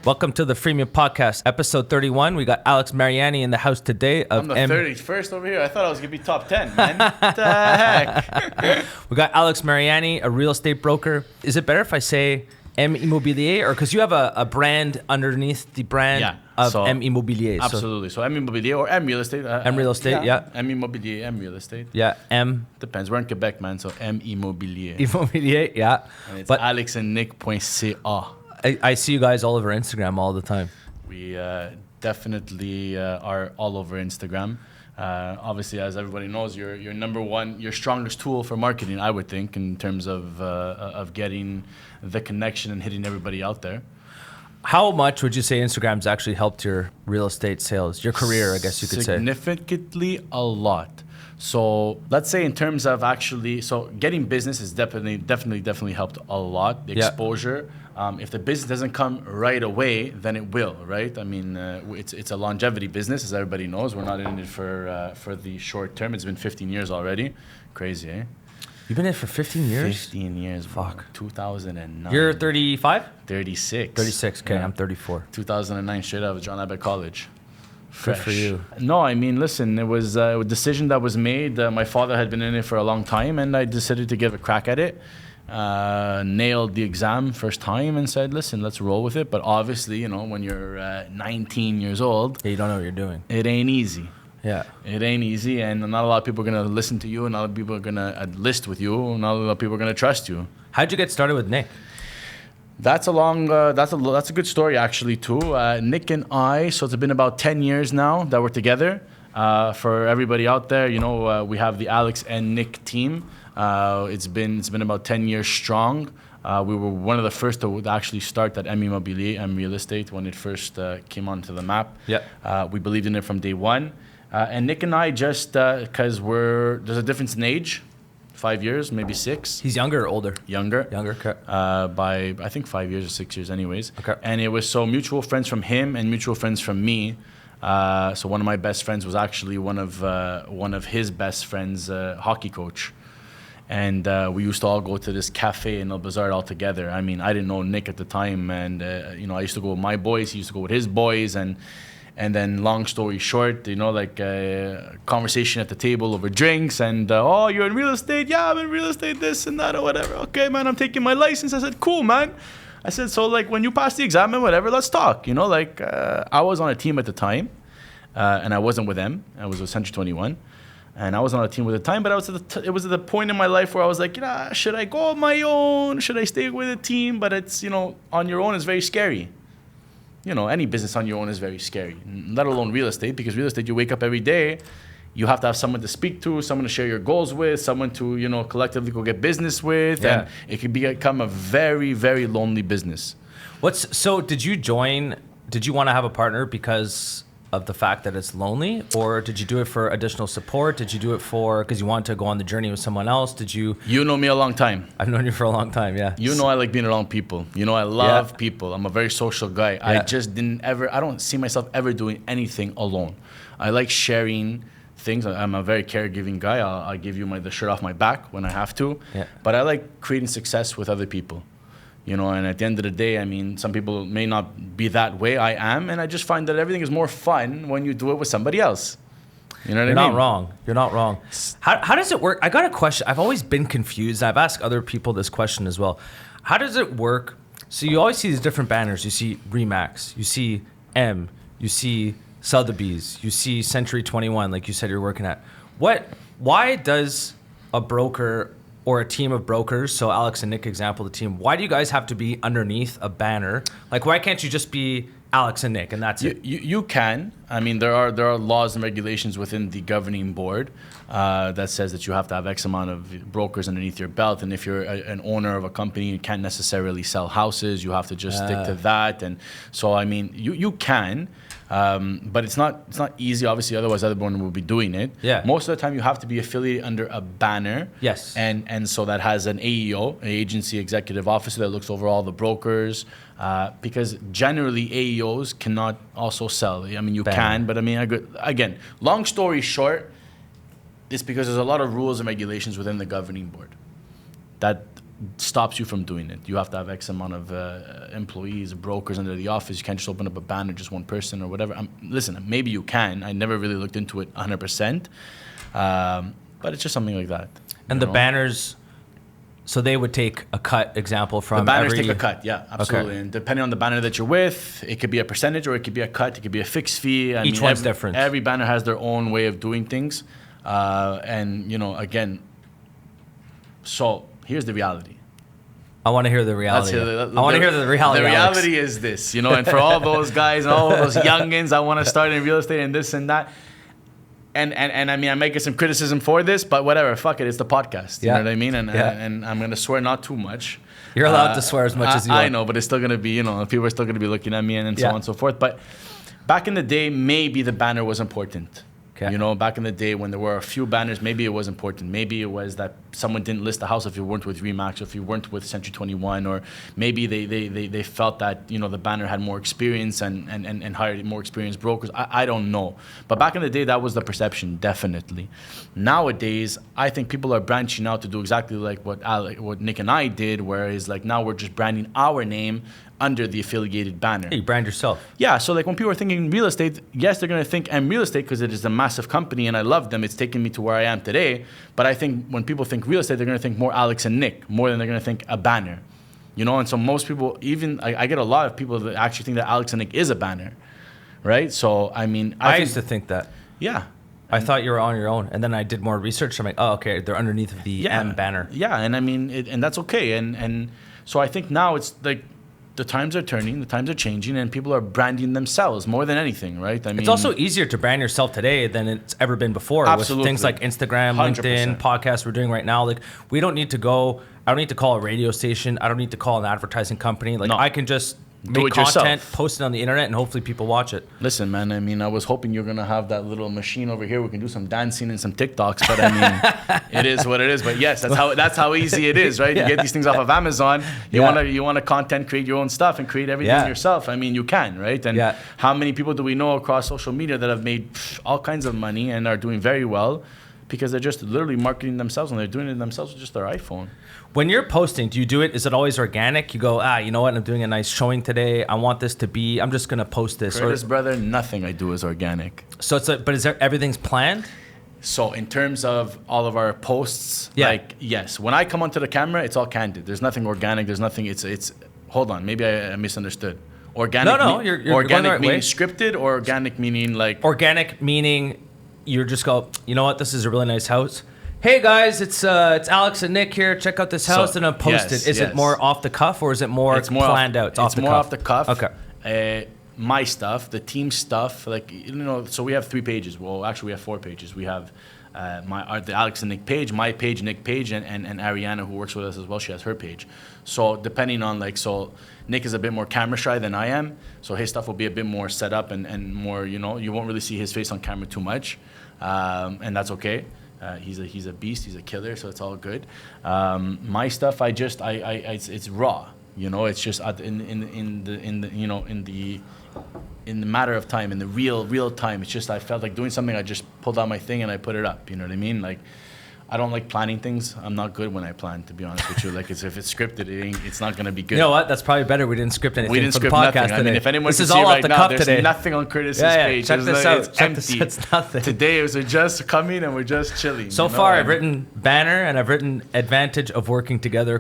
Welcome to the Freemium Podcast, episode 31. We got Alex Mariani in the house today. I'm the 31st over here. I thought I was going to be top 10, man. What the heck? We got Alex Mariani, a real estate broker. Is it better if I say M Immobilier? Or because you have a brand underneath the brand of M Immobilier. Absolutely. So M Immobilier or M Real Estate. M Real Estate, yeah. M Immobilier, M Real Estate. Yeah, M. Depends. We're in Quebec, man. So M Immobilier. Immobilier, yeah. And it's alexandnick.ca. I see you guys all over Instagram all the time. We definitely are all over Instagram. Obviously, as everybody knows, your number one, your strongest tool for marketing, I would think, in terms of getting the connection and hitting everybody out there. How much would you say Instagram's actually helped your real estate sales, your career, I guess you could say? Significantly a lot. So let's say in terms of actually, so getting business has definitely helped a lot. The exposure. If the business doesn't come right away, then it will, right? I mean, it's a longevity business, as everybody knows. We're not in it for the short term. It's been 15 years already. Crazy, eh? You've been in it for 15 years? 15 years. Fuck. Bro. 2009. You're 35? 36. 36, okay, yeah. I'm 34. 2009, straight out of John Abbott College. Good for you. No, I mean, listen, it was a decision that was made. My father had been in it for a long time, and I decided to give a crack at it. Nailed the exam first time and said, listen, let's roll with it. But obviously, you know, when you're 19 years old, you don't know what you're doing. It ain't easy. Yeah. It ain't easy, and not a lot of people are going to listen to you, and not a lot of people are going to list with you, and not a lot of people are going to trust you. How'd you get started with Nick? That's a good story actually too. Nick and I, so it's been about 10 years now that we're together. For everybody out there, you know, we have the Alex and Nick team. It's been about 10 years strong. We were one of the first to actually start that M Immobilier, M Real Estate, when it first came onto the map. Yeah. We believed in it from day one. And Nick and I just, because there's a difference in age, 5 years, maybe 6. He's younger or older? Younger. Okay. By, I think, 5 years or 6 years anyways. Okay. And it was so mutual friends from him and mutual friends from me. So one of my best friends was actually one of his best friends' hockey coach. And we used to all go to this cafe in El Bazaar all together. I mean, I didn't know Nick at the time. And, you know, I used to go with my boys. He used to go with his boys. And then, long story short, you know, like conversation at the table over drinks. And, oh, you're in real estate? Yeah, I'm in real estate, this and that or whatever. Okay, man, I'm taking my license. I said, cool, man. I said, so, like, when you pass the exam and whatever, let's talk. You know, like, I was on a team at the time. And I wasn't with them. I was with Century 21. And I was on a team at the time, but it was at the point in my life where I was like, you know, should I go on my own? Should I stay with a team? But it's, you know, on your own is very scary. You know, any business on your own is very scary, let alone real estate, because real estate, you wake up every day, you have to have someone to speak to, someone to share your goals with, someone to, you know, collectively go get business with, and it can become a very, very lonely business. So did you want to have a partner because of the fact that it's lonely, or did you do it for additional support? Did you do it because you wanted to go on the journey with someone else? You know me a long time. I've known you for a long time, yeah. You know I like being around people. You know I love people. I'm a very social guy. Yeah. I just I don't see myself ever doing anything alone. I like sharing things. I'm a very caregiving guy. I'll give you the shirt off my back when I have to. Yeah. But I like creating success with other people. You know, and at the end of the day, I mean, some people may not be that way. I am, and I just find that everything is more fun when you do it with somebody else. You know what I mean? You're not wrong. How does it work? I got a question. I've always been confused. I've asked other people this question as well. How does it work? So you always see these different banners. You see Remax, you see M, you see Sotheby's, you see Century 21, like you said you're working at. Why does a broker or a team of brokers, so Alex and Nick example, the team, why do you guys have to be underneath a banner? Like, why can't you just be Alex and Nick and that's it? You can. I mean, there are laws and regulations within the governing board that says that you have to have X amount of brokers underneath your belt. And if you're an owner of a company, you can't necessarily sell houses. You have to just stick to that. And so, I mean, you can. But it's not easy, obviously, otherwise everyone will be doing it. Yeah. Most of the time you have to be affiliated under a banner. Yes. And so that has an AEO, an agency executive officer that looks over all the brokers. Because generally AEOs cannot also sell. I mean, you can, but I mean, again, long story short, it's because there's a lot of rules and regulations within the governing board that stops you from doing it. You have to have X amount of employees, brokers under the office. You can't just open up a banner, just one person or whatever. Listen, maybe you can. I never really looked into it 100%. But it's just something like that. And the banners, so they would take a cut example from the banners take a cut, yeah, absolutely. Okay. And depending on the banner that you're with, it could be a percentage or it could be a cut. It could be a fixed fee. Each one's different. Every banner has their own way of doing things. And, you know, again, so here's the reality. I want to hear the reality. I want to hear the reality. The reality is this, you know, and for all those guys and all those youngins, I want to start in real estate and this and that. And I mean, I might get some criticism for this, but whatever, fuck it, it's the podcast. You know what I mean? And I'm going to swear not too much. You're allowed to swear as much as you want. I know, but it's still going to be, you know, people are still going to be looking at me and so on and so forth. But back in the day, maybe the banner was important. Okay. You know, back in the day when there were a few banners, maybe it was important. Maybe it was that someone didn't list the house if you weren't with Remax, or if you weren't with Century 21, or maybe they felt that, you know, the banner had more experience and hired more experienced brokers. I don't know. But back in the day, that was the perception, definitely. Nowadays, I think people are branching out to do exactly like what Nick and I did, whereas like now we're just branding our name under the affiliated banner. You brand yourself. Yeah, so like when people are thinking real estate, yes, they're going to think I'm real estate because it is a massive company and I love them. It's taken me to where I am today. But I think when people think real estate, they're going to think more Alex and Nick, more than they're going to think a banner. You know, and so most people, even, I get a lot of people that actually think that Alex and Nick is a banner, right? So, I mean, I used to think that. Yeah. I thought you were on your own, and then I did more research. I'm like, oh, okay, they're underneath the M banner. Yeah, and I mean, and that's okay. And so I think now it's like, the times are turning, the times are changing, and people are branding themselves more than anything, right? I mean, it's also easier to brand yourself today than it's ever been before. Absolutely. With things like Instagram, 100%. LinkedIn, podcasts we're doing right now. Like, we don't need to go, I don't need to call a radio station. I don't need to call an advertising company. Like, I can just make content, post it on the internet, and hopefully people watch it. Listen, man, I mean, I was hoping you're going to have that little machine over here. We can do some dancing and some TikToks, but I mean, it is what it is. But yes, that's how easy it is, right? You get these things off of Amazon. You want to content create your own stuff and create everything yourself. I mean, you can, right? And how many people do we know across social media that have made all kinds of money and are doing very well because they're just literally marketing themselves and they're doing it themselves with just their iPhone. When you're posting, do you do it? Is it always organic? You go, you know what? I'm doing a nice showing today. I want this to be. I'm just gonna post this. Curtis, brother, nothing I do is organic. So but is there everything's planned? So in terms of all of our posts, like yes, when I come onto the camera, it's all candid. There's nothing organic. There's nothing. It's. Hold on, maybe I misunderstood. Organic. No, you're organic going the right meaning way. Scripted, or organic meaning like. Organic meaning, you just go. You know what? This is a really nice house. Hey guys, it's Alex and Nick here. Check out this house, and I'm posted. Is it more off the cuff or is it more planned out? It's more off the cuff. Okay. My stuff, the team stuff, like, you know. So we have 3 pages. Well, actually, we have 4 pages. We have the Alex and Nick page, my page, Nick page, and Ariana, who works with us as well. She has her page. So depending on Nick is a bit more camera shy than I am, so his stuff will be a bit more set up and more. You know, you won't really see his face on camera too much, and that's okay. He's a beast. He's a killer. So it's all good. My stuff, it's raw. You know, it's just in the matter of time, in the real time. It's just I felt like doing something. I just pulled out my thing and I put it up. You know what I mean? Like, I don't like planning things. I'm not good when I plan, to be honest with you. Like, if it's scripted, it's not going to be good. You know what? That's probably better. We didn't script anything. We didn't for script the podcast nothing. today. I mean, if anyone this can is see all right off the now, cuff there's today. nothing on Curtis's page. Check this out. It's empty. It's nothing. Today, we're just coming and we're just chilling. So far, I've written banner and I've written advantage of working together, ?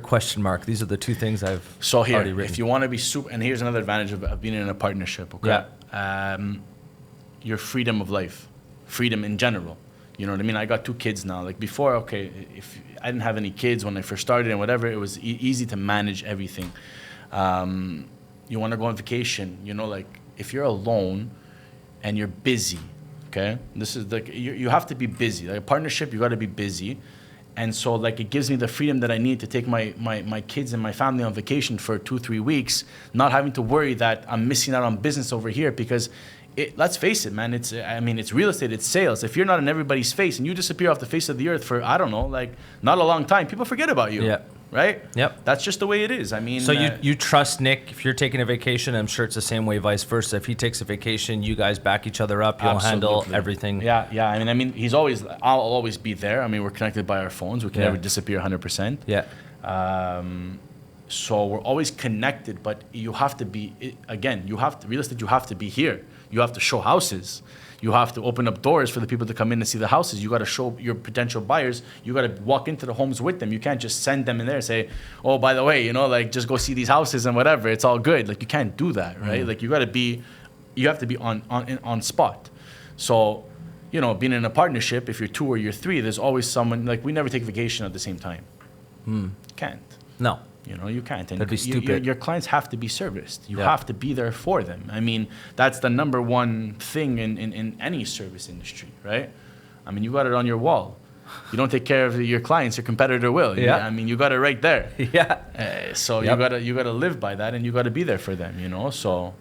These are the 2 things I've already written. If you want to be super, and here's another advantage of being in a partnership, okay? Your freedom of life, freedom in general. You know what I mean? I got 2 kids now. Like before, okay, if I didn't have any kids when I first started and whatever, it was easy to manage everything. You want to go on vacation, you know, like if you're alone and you're busy, okay? This is like, you have to be busy. Like a partnership, you got to be busy. And so like it gives me the freedom that I need to take my kids and my family on vacation for 2-3 weeks, not having to worry that I'm missing out on business over here because let's face it, man. It's real estate. It's sales. If you're not in everybody's face and you disappear off the face of the earth for, I don't know, like not a long time, people forget about you. Yeah. Right? Yep. That's just the way it is. I mean. So you trust Nick if you're taking a vacation. I'm sure it's the same way, vice versa. If he takes a vacation, you guys back each other up. You'll handle everything. Yeah. I mean, I'll always be there. I mean, we're connected by our phones. We can never disappear 100%. Yeah. So we're always connected, but you have to be, real estate, you have to be here. You have to show houses. You have to open up doors for the people to come in and see the houses. You got to show your potential buyers. You got to walk into the homes with them. You can't just send them in there and say, oh, by the way, you know, like just go see these houses and whatever. It's all good. Like you can't do that, right? Like you have to be on spot. So, you know, being in a partnership, if you're 2 or you're 3, there's always someone, like we never take vacation at the same time. Can't. No. You know, you can't. And That'd be stupid. Your clients have to be serviced. You Yeah. have to be there for them. I mean, that's the number one thing in any service industry, right? I mean, you got it on your wall. You don't take care of your clients, your competitor will. Yeah. I mean, you got it right there. Yeah. So Yep. you gotta live by that, and you gotta be there for them. You know, so.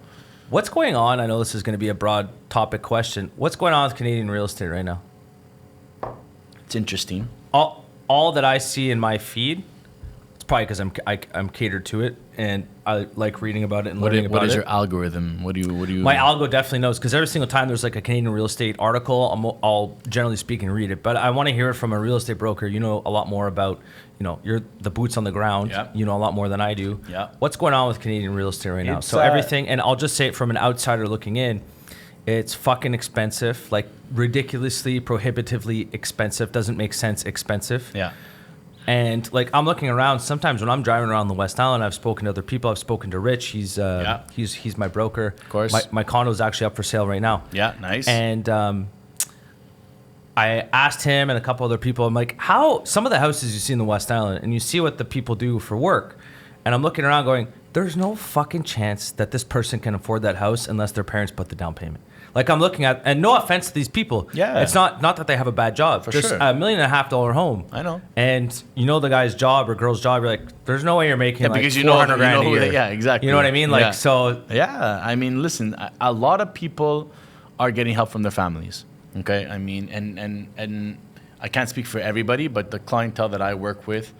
What's going on? I know this is going to be a broad topic question. What's going on with Canadian real estate right now? It's interesting. All that I see in my feed, it's probably because I'm catered to it and I like reading about it and learning about it. What is your algorithm? What do you? My algo definitely knows, because every single time there's like a Canadian real estate article, I'll generally speaking read it. But I want to hear it from a real estate broker. You know a lot more about, you know, you're the boots on the ground. Yeah. You know a lot more than I do. Yeah. What's going on with Canadian real estate right now? It's, So everything, and I'll just say it from an outsider looking in, it's fucking expensive, like ridiculously, prohibitively expensive. Doesn't make sense expensive. Yeah. And like I'm looking around, sometimes when I'm driving around the West Island, I've spoken to other people. I've spoken to Rich. He's my broker. Of course. My condo is actually up for sale right now. Yeah. Nice. And I asked him and a couple other people, I'm like, how some of the houses you see in the West Island, and you see what the people do for work. And I'm looking around going, there's no fucking chance that this person can afford that house unless their parents put the down payment. Like I'm looking at, and no offense to these people. Yeah. It's not that they have a bad job. For just sure. $1.5 million home. I know. And you know the guy's job or girl's job, you're like, there's no way you're making like because 400 grand a year. Yeah, exactly. You know what I mean? Like, Yeah. so Yeah, I mean, listen, a lot of people are getting help from their families. Okay, I mean, and I can't speak for everybody, but the clientele that I work with,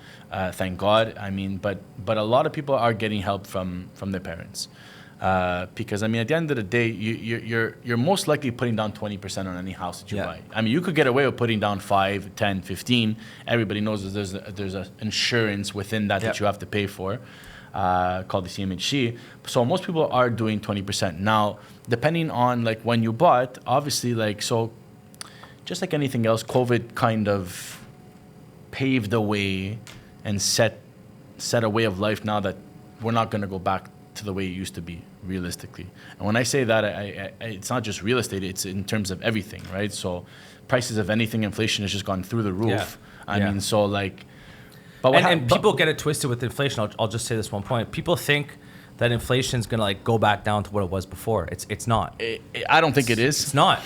thank God. I mean, but a lot of people are getting help from their parents, because I mean, at the end of the day, you're most likely putting down 20% on any house that you buy. I mean, you could get away with putting down 5, 10, 15. Everybody knows that there's a insurance within that you have to pay for. Called the CMHC. So most people are doing 20%. Now, depending on like when you bought, obviously like, so just like anything else, COVID kind of paved the way and set a way of life now that we're not going to go back to the way it used to be, realistically. And when I say that, I it's not just real estate, it's in terms of everything, right? So prices of anything, inflation has just gone through the roof. Yeah. I mean, so like, and people get it twisted with inflation. I'll just say this one point. People think that inflation is going to like go back down to what it was before. It's not. I don't think it is. It's not.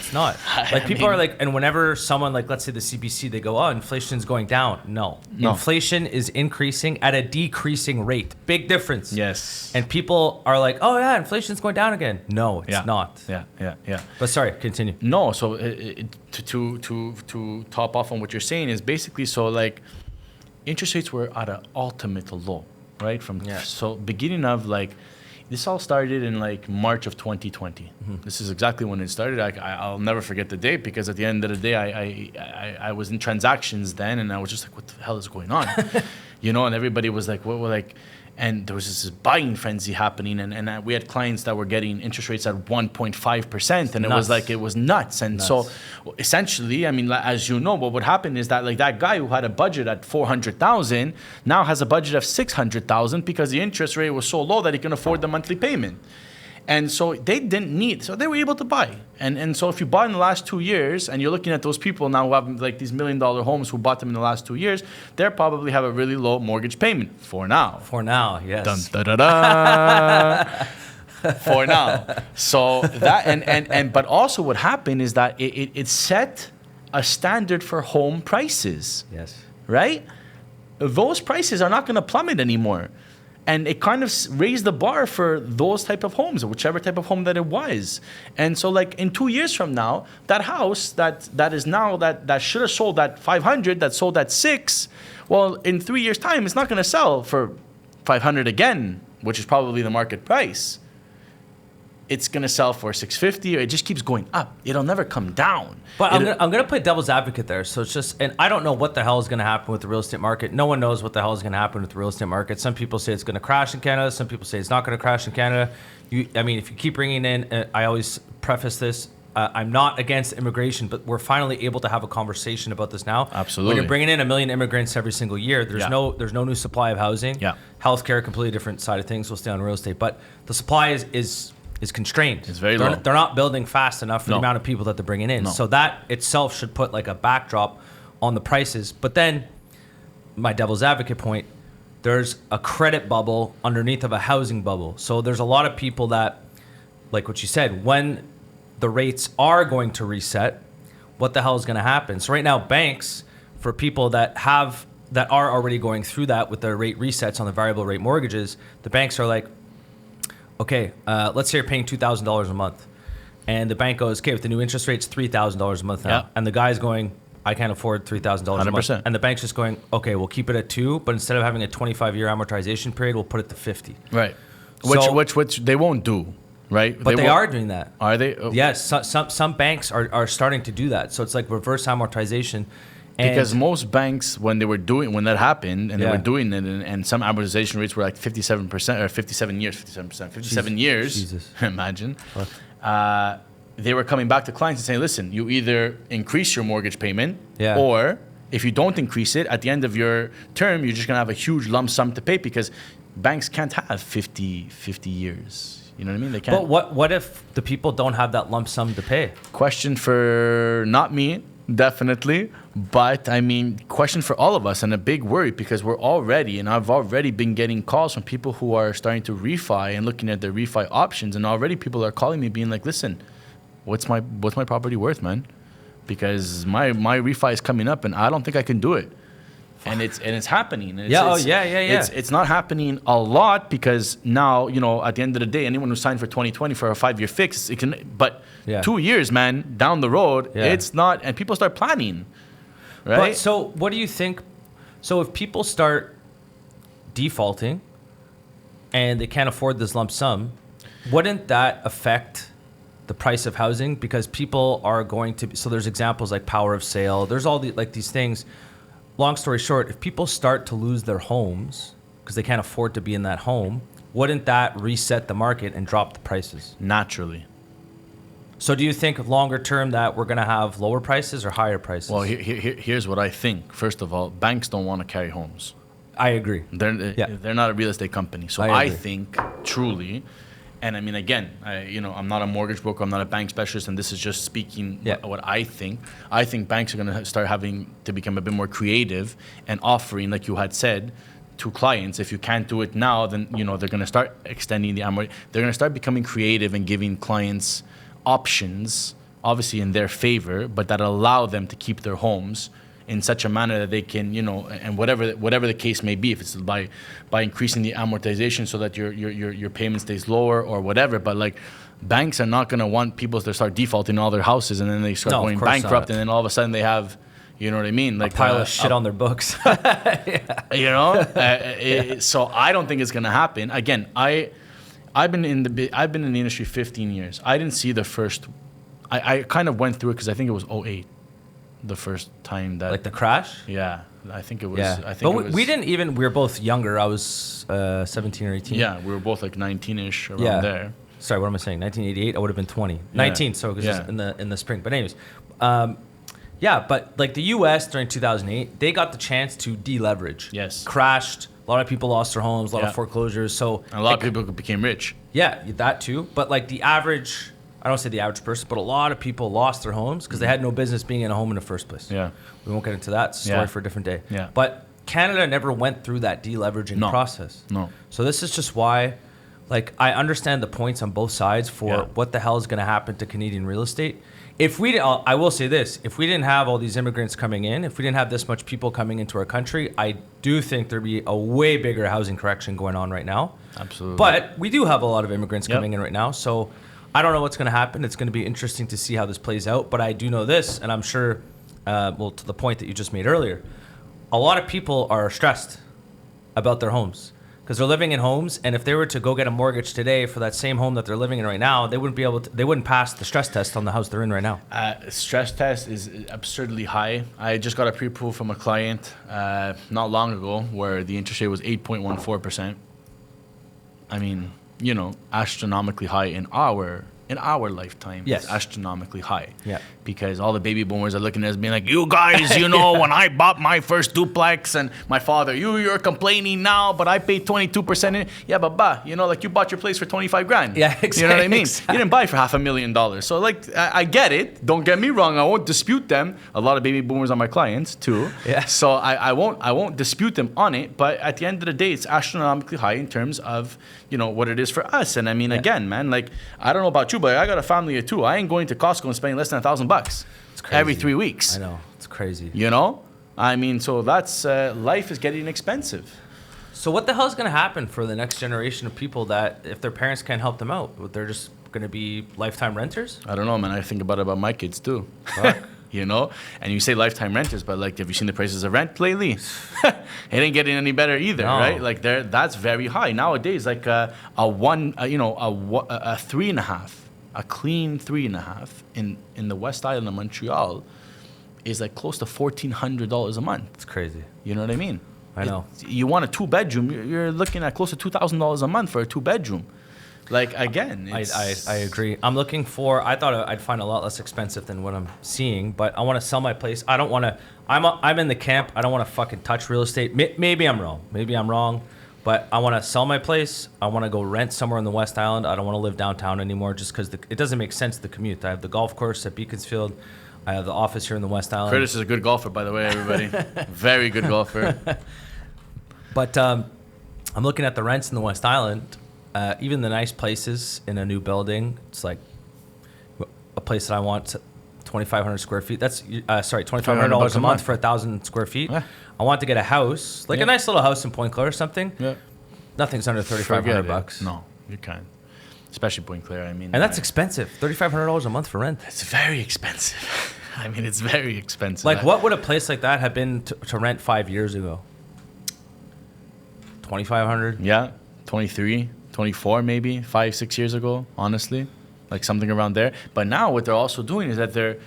Like people are like, and whenever someone like, let's say the CBC, they go, oh, inflation's going down. No. Inflation is increasing at a decreasing rate. Big difference. Yes. And people are like, oh yeah, inflation's going down again. No, it's not. Yeah. But sorry, continue. No. So to top off on what you're saying is basically, so like interest rates were at an ultimate low. Right so beginning of like this all started in like March of 2020. This is exactly when it started. I'll never forget the date, because at the end of the day I was in transactions then, and I was just like, what the hell is going on? You know, and everybody was like, what, like, and there was this buying frenzy happening, and we had clients that were getting interest rates at 1.5%, and it was like, it was nuts. And so essentially, I mean, as you know, what would happen is that like that guy who had a budget at 400,000 now has a budget of 600,000 because the interest rate was so low that he can afford the monthly payment. And so they didn't need, so they were able to buy. And so if you bought in the last 2 years, and you're looking at those people now who have like these $1 million homes who bought them in the last 2 years, they probably have a really low mortgage payment for now. For now, yes. Dun, da, da, da. For now. So that, and but also what happened is that it set a standard for home prices. Yes. Right? Those prices are not going to plummet anymore. And it kind of raised the bar for those type of homes, whichever type of home that it was. And so like in 2 years from now, that house that is now, that should have sold at 500, that sold at 6, well, in 3 years time, it's not going to sell for 500 again, which is probably the market price. it's going to sell for 650, or it just keeps going up. It'll never come down. But I'm gonna play devil's advocate there. So it's just, and I don't know what the hell is going to happen with the real estate market. No one knows what the hell is going to happen with the real estate market. Some people say it's going to crash in Canada. Some people say it's not going to crash in Canada. I mean, if you keep bringing in, I always preface this. I'm not against immigration, but we're finally able to have a conversation about this now. Absolutely. When you're bringing in 1 million immigrants every single year, there's no new supply of housing. Yeah. Healthcare, completely different side of things. We'll stay on real estate, but the supply is constrained. It's very low. They're not building fast enough for the amount of people that they're bringing in. No. So that itself should put like a backdrop on the prices. But then, my devil's advocate point, there's a credit bubble underneath of a housing bubble. So there's a lot of people that, like what you said, when the rates are going to reset, what the hell is going to happen? So right now, banks, for people that are already going through that with their rate resets on the variable rate mortgages, the banks are like, okay, let's say you're paying $2,000 a month. And the bank goes, okay, with the new interest rates, $3,000 a month now. Yeah. And the guy's going, I can't afford $3,000 a month. 100%. And the bank's just going, okay, we'll keep it at 2, but instead of having a 25-year amortization period, we'll put it to 50. Right. So- Which they won't do, right? But they are doing that. Are they? Oh. Yes, some banks are starting to do that. So it's like reverse amortization. And Because most banks, when that happened, and they Yeah. were doing it, and some amortization rates were like 57% or 57 years, 57 years. Jesus. Imagine. They were coming back to clients and saying, listen, you either increase your mortgage payment, Yeah. or if you don't increase it, at the end of your term, you're just going to have a huge lump sum to pay, because banks can't have 50 years. You know what I mean? They can't. But what if the people don't have that lump sum to pay? Question for not me, definitely, but I mean, question for all of us, and a big worry, because I've already been getting calls from people who are starting to refi and looking at their refi options, and already people are calling me being like, listen, what's my property worth, man? Because my refi is coming up and I don't think I can do it. And it's happening. It's not happening a lot, because now, at the end of the day, anyone who signed for 2020 for a 5-year fix, it can. But 2 years, man, down the road, it's not. And people start planning, right? But so what do you think? So if people start defaulting and they can't afford this lump sum, wouldn't that affect the price of housing? Because people are going to. So there's examples like power of sale. There's all these things. Long story short, if people start to lose their homes because they can't afford to be in that home, wouldn't that reset the market and drop the prices? Naturally. So do you think longer term that we're going to have lower prices or higher prices? Well, here's what I think. First of all, banks don't want to carry homes. I agree. They're not a real estate company. So I think truly, and I mean, again, I'm not a mortgage broker, I'm not a bank specialist, and this is just speaking what I think. I think banks are going to start having to become a bit more creative and offering, like you had said, to clients. If you can't do it now, then they're going to start extending the amortization. They're going to start becoming creative and giving clients options, obviously in their favor, but that allow them to keep their homes in such a manner that they can, and whatever the case may be, if it's by increasing the amortization so that your payment stays lower or whatever. But like, banks are not going to want people to start defaulting all their houses, and then they start going bankrupt, and then all of a sudden they have, you know what I mean, like a pile of shit on their books. So I don't think it's going to happen. Again, I've been in the industry 15 years. I didn't see the first. I kind of went through it because I think it was 2008. The first time that, like the crash. Yeah, I think it was. Yeah. I think but it was, we didn't even. We were both younger. I was 17 or 18. Yeah, we were both like 19ish around there. Sorry, what am I saying? 1988. I would have been 20. 19. So it was just in the spring. But anyways, but like the U.S. during 2008, they got the chance to deleverage. Yes. Crashed. A lot of people lost their homes. A lot of foreclosures. So and a lot of people became rich. Yeah, that too. But like the average. I don't say the average person, but a lot of people lost their homes because they had no business being in a home in the first place. Yeah. We won't get into that. It's a story for a different day. Yeah. But Canada never went through that deleveraging process. No. So this is just why, like, I understand the points on both sides for what the hell is going to happen to Canadian real estate. I will say this, if we didn't have all these immigrants coming in, if we didn't have this much people coming into our country, I do think there'd be a way bigger housing correction going on right now. Absolutely. But we do have a lot of immigrants coming in right now. So I don't know what's going to happen. It's going to be interesting to see how this plays out. But I do know this, and I'm sure, to the point that you just made earlier, a lot of people are stressed about their homes because they're living in homes, and if they were to go get a mortgage today for that same home that they're living in right now, they wouldn't pass the stress test on the house they're in right now. Stress test is absurdly high. I just got a pre-approval from a client not long ago where the interest rate was 8.14%. I mean, astronomically high in our lifetime. Yes. It's astronomically high. Yeah. Because all the baby boomers are looking at us being like, you guys, when I bought my first duplex and my father, you're complaining now, but I paid 22% in it. Yeah, but you bought your place for 25 grand. Yeah, exactly. You know what I mean? Exactly. You didn't buy it for $500,000. So I get it. Don't get me wrong. I won't dispute them. A lot of baby boomers are my clients too. Yeah. So I won't dispute them on it. But at the end of the day, it's astronomically high in terms of, what it is for us. And I mean, again, man, I don't know about you, but I got a family of two. I ain't going to Costco and spending less than $1,000 every 3 weeks. I know. It's crazy. I mean, so that's life is getting expensive. So what the hell is going to happen for the next generation of people that if their parents can't help them out, they're just going to be lifetime renters? I don't know, man. I think about my kids too. And you say lifetime renters, but have you seen the prices of rent lately? It ain't getting any better either, No. right? That's very high nowadays. A 3.5, a clean 3.5 in the West Island of Montreal is close to $1,400 a month. It's crazy. You know what I mean? I know. You want a 2-bedroom, you're looking at close to $2,000 a month for a 2-bedroom. Again, I agree. I'm looking for. I thought I'd find a lot less expensive than what I'm seeing, but I want to sell my place. I don't want to. I'm in the camp. I don't want to fucking touch real estate. Maybe I'm wrong, but I want to sell my place. I want to go rent somewhere in the West Island. I don't want to live downtown anymore, just because it doesn't make sense the commute. I have the golf course at Beaconsfield. I have the office here in the West Island. Curtis is a good golfer, by the way, everybody. Very good golfer. But I'm looking at the rents in the West Island. Even the nice places in a new building, it's like a place that I want 2,500 square feet. That's $2,500 a month for 1,000 square feet. Yeah. I want to get a house, a nice little house in Point Claire or something. Yeah. Nothing's under $3,500. No, you can't. Especially Point Claire. I mean, and that's expensive. $3,500 a month for rent. It's very expensive. I mean, it's very expensive. What would a place like that have been to rent 5 years ago? 2,500. Yeah, 23. 24 maybe 5-6 years ago, honestly, something around there. But now what they're also doing is that they're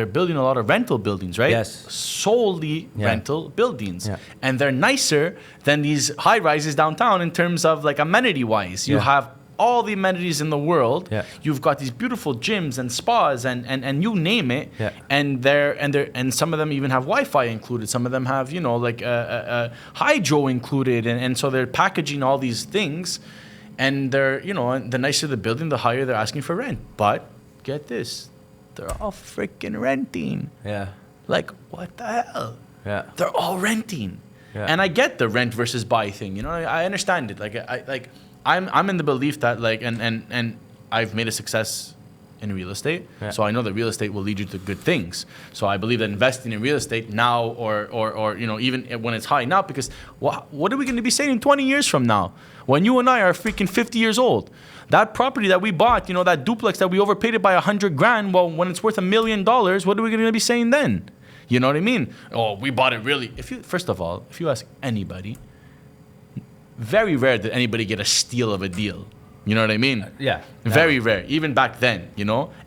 building a lot of rental buildings, right? Yes. Solely rental buildings. Yeah. And they're nicer than these high rises downtown in terms of amenity wise. You have all the amenities in the world. Yeah. You've got these beautiful gyms and spas and you name it. Yeah. And some of them even have Wi-Fi included. Some of them have hydro included, and so they're packaging all these things, and they're the nicer the building, the higher they're asking for rent. But get this, they're all freaking renting. Yeah. What the hell? Yeah. They're all renting. Yeah. And I get the rent versus buy thing. I understand it. I'm in the belief that and I've made a success in real estate, so I know that real estate will lead you to good things. So I believe that investing in real estate now, or even when it's high now, because what are we going to be saying in 20 years from now, when you and I are freaking 50 years old? That property that we bought, that duplex that we overpaid it by $100,000. Well, when it's worth $1 million, what are we going to be saying then? You know what I mean? Oh, we bought it really. First of all, if you ask anybody, very rare did anybody get a steal of a deal. You know what I mean? Yeah. Very rare. Even back then,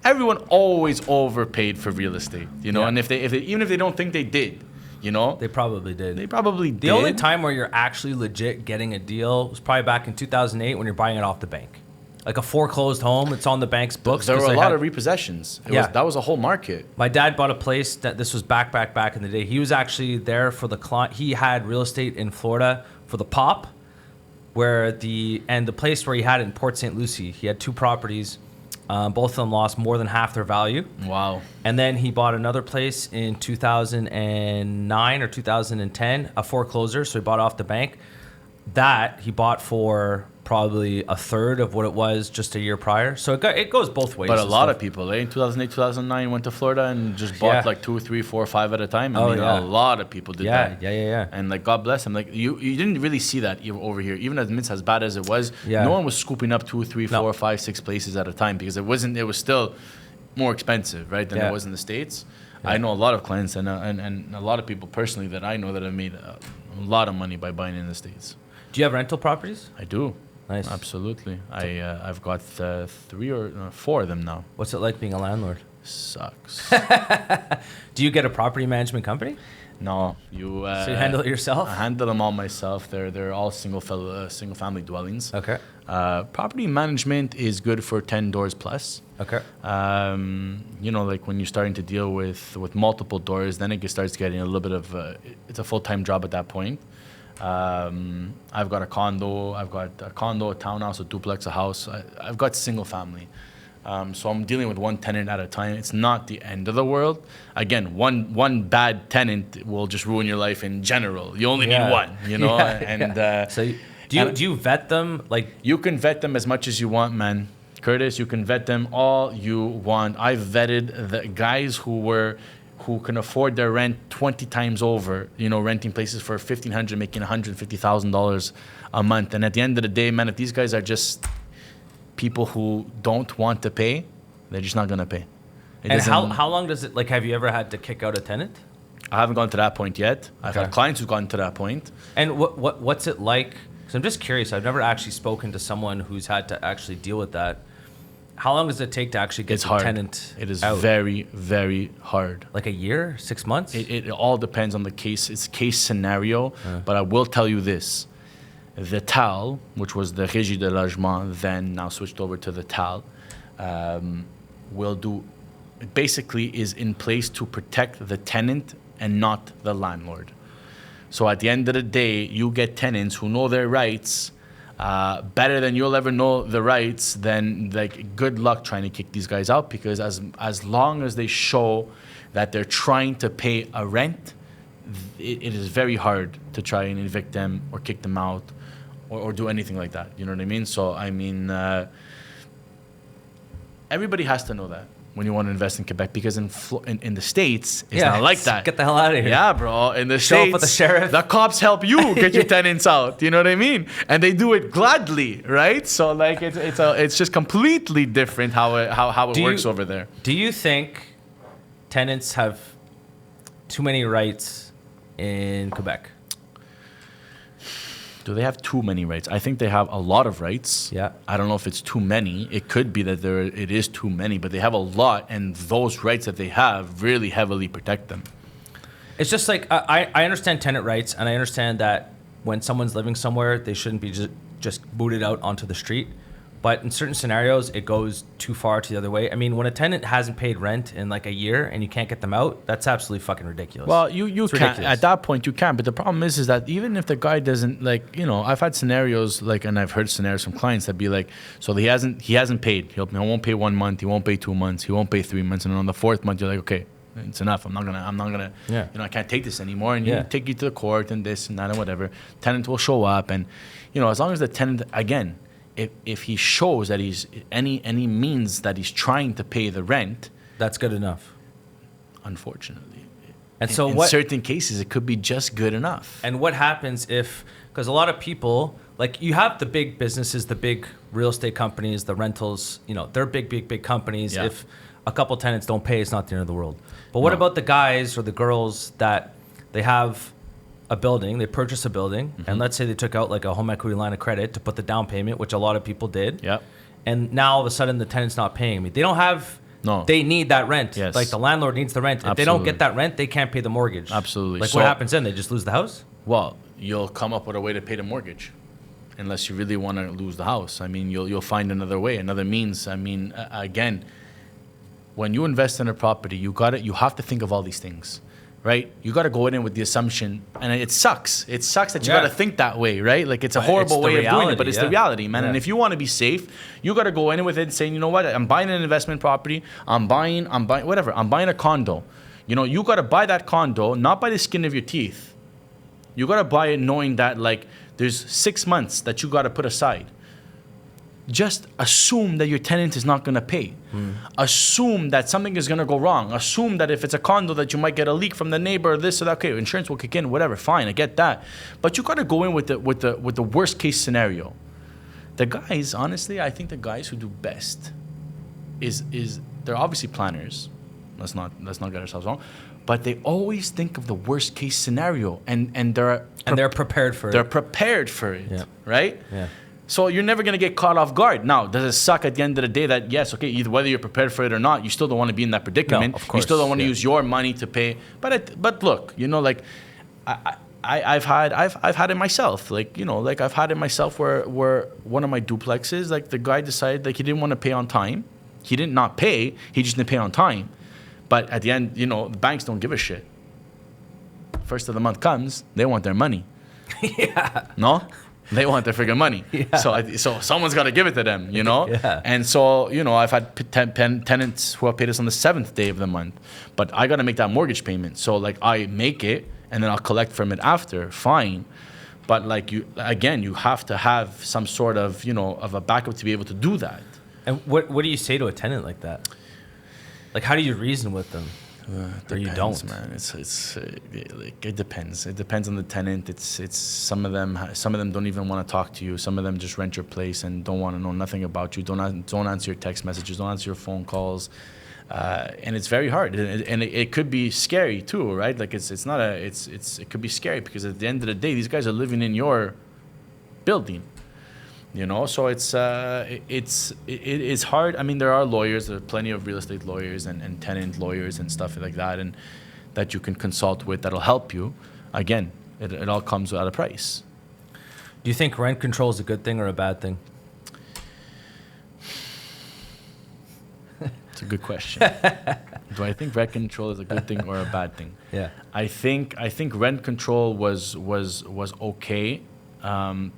everyone always overpaid for real estate. And if they even if they don't think they did, they probably did. The only time where you're actually legit getting a deal was probably back in 2008 when you're buying it off the bank. Like a foreclosed home, it's on the bank's books. There were a lot of repossessions. That was a whole market. My dad bought a place this was back in the day. He was actually there for the client. He had real estate in Florida for the POP, the place where he had it in Port St. Lucie. He had 2 properties. Both of them lost more than half their value. Wow. And then he bought another place in 2009 or 2010, a foreclosure. So he bought off the bank. That he bought for probably a third of what it was just a year prior. So it goes both ways. But a lot of people, in 2008, 2009, went to Florida and just bought 2, 3, 4, 5 at a time. A lot of people did that. Yeah. And God bless them. You didn't really see that over here. Even as bad as it was, no one was scooping up 2, 3, 4, 5, 6 places at a time, because it was still more expensive, right, than it was in the States. Yeah. I know a lot of clients and a lot of people personally that I know that have made a lot of money by buying in the States. Do you have rental properties? I do. Nice. Absolutely. I've got 3 or 4 of them now. What's it like being a landlord? Sucks. Do you get a property management company? No, So you handle it yourself? I handle them all myself. They're all single family dwellings. Okay. Property management is good for 10 doors plus. Okay. Like when you're starting to deal with multiple doors, then it starts getting a little bit of it's a full-time job at that point. I've got a condo, a townhouse, a duplex, a house. I've got single family. So I'm dealing with one tenant at a time. It's not the end of the world. Again, one bad tenant will just ruin your life in general. You only need one, So do you vet them? Like, you can vet them as much as you want, man. Curtis, you can vet them all you want. I've vetted the guys who can afford their rent 20 times over, renting places for $1,500, making $150,000 a month. And at the end of the day, man, if these guys are just people who don't want to pay, they're just not going to pay. And how long does it, like, have you ever had to kick out a tenant? I haven't gone to that point yet. I've had clients who've gotten to that point. And what's it like? Because I'm just curious. I've never actually spoken to someone who's had to actually deal with that. How long does it take to actually get the tenant It is out? very, very hard. Like a year, 6 months? It all depends on the case. It's case scenario. But I will tell you this. The TAL, which was the Régie de Logement, then now switched over to the TAL, basically is in place to protect the tenant and not the landlord. So at the end of the day, you get tenants who know their rights better than you'll ever know the rights. Then, like, good luck trying to kick these guys out, because as long as they show that they're trying to pay a rent, it is very hard to try and evict them or kick them out or do anything like that. You know what I mean? So, I mean, everybody has to know that when you want to invest in Quebec, because in the States, it's not like that. Get the hell out of here. Yeah, bro. In the Show States, up with the sheriff. The cops help you get your tenants out. You know what I mean? And they do it gladly, right? So, like, it's just completely different how it works over there. Do you think tenants have too many rights in Quebec? Do they have too many rights? I think they have a lot of rights. Yeah. I don't know if it's too many. It could be that it is too many, but they have a lot, and those rights that they have really heavily protect them. It's just like, I understand tenant rights, and I understand that when someone's living somewhere, they shouldn't be just booted out onto the street. But in certain scenarios, it goes too far to the other way. I mean, when a tenant hasn't paid rent in like a year and you can't get them out, that's absolutely fucking ridiculous. Well, you can't. At that point, you can't. But the problem is that even if the guy doesn't, like, I've had scenarios, like, and I've heard scenarios from clients that be like, so he hasn't paid. He won't pay 1 month. He won't pay 2 months. He won't pay 3 months. And then on the 4th month, you're like, okay, it's enough. I'm not gonna. Yeah. I can't take this anymore. And you take you to the court and this and that and whatever. Tenant will show up, and as long as the tenant, again, if he shows that he's any means that he's trying to pay the rent, that's good enough. Unfortunately. And so in certain cases, it could be just good enough. And what happens because a lot of people, like, you have the big businesses, the big real estate companies, the rentals, they're big companies. Yeah. If a couple tenants don't pay, it's not the end of the world. But what about the guys or the girls that they have a building, they purchase a building, and let's say they took out like a home equity line of credit to put the down payment, which a lot of people did. Yep. And now all of a sudden the tenant's not paying me. They don't have, they need that rent. Yes. Like, the landlord needs the rent. If they don't get that rent, they can't pay the mortgage. Absolutely. Like, what happens then? They just lose the house? Well, you'll come up with a way to pay the mortgage, unless you really want to lose the house. I mean, you'll find another way, another means. I mean, again, when you invest in a property, you have to think of all these things. Right? You got to go in with the assumption, and it sucks. It sucks that you got to think that way, right? Like, it's a horrible way of doing it, but it's the reality, man. Yeah. And if you want to be safe, you got to go in with it saying, you know what? I'm buying an investment property. I'm buying whatever. I'm buying a condo. You got to buy that condo, not by the skin of your teeth. You got to buy it knowing that, like, there's 6 months that you got to put aside. Just assume that your tenant is not going to pay. Assume that something is going to go wrong. Assume that if it's a condo that you might get a leak from the neighbor or this or that. Okay, insurance will kick in, whatever, fine, I get that. But you got to go in with the worst case scenario. The guys, honestly, I think the guys who do best is they're obviously planners. Let's not get ourselves wrong. But they always think of the worst case scenario, and they're prepared for it. They're prepared for it, right? Yeah. So you're never gonna get caught off guard. Now, does it suck at the end of the day that yes, okay, either whether you're prepared for it or not, you still don't want to be in that predicament. No, of course. You still don't want to use your money to pay. But look, you know, like I've had it myself. Like, you know, like I've had it myself where one of my duplexes, like the guy decided like he didn't want to pay on time. He didn't not pay. He just didn't pay on time. But at the end, you know, the banks don't give a shit. First of the month comes, they want their money. Yeah. No? They want their friggin' money. Yeah. So someone's got to give it to them, you know? Yeah. And so, you know, I've had tenants who have paid us on the 7th day of the month. But I got to make that mortgage payment. So, like, I make it, and then I'll collect from it after. Fine. But, like, you have to have some sort of, you know, of a backup to be able to do that. And what do you say to a tenant like that? Like, how do you reason with them? Or you don't, man. It depends. It depends on the tenant. It's some of them don't even want to talk to you. Some of them just rent your place and don't want to know nothing about you. Don't answer your text messages. Don't answer your phone calls. And it's very hard. And it could be scary too, right? Like it could be scary because at the end of the day, these guys are living in your building. You know, so it is hard. I mean, there are lawyers. There are plenty of real estate lawyers and tenant lawyers and stuff like that, and that you can consult with that'll help you. Again, it all comes at a price. Do you think rent control is a good thing or a bad thing? It's a good question. Do I think rent control is a good thing or a bad thing? Yeah. I think rent control was okay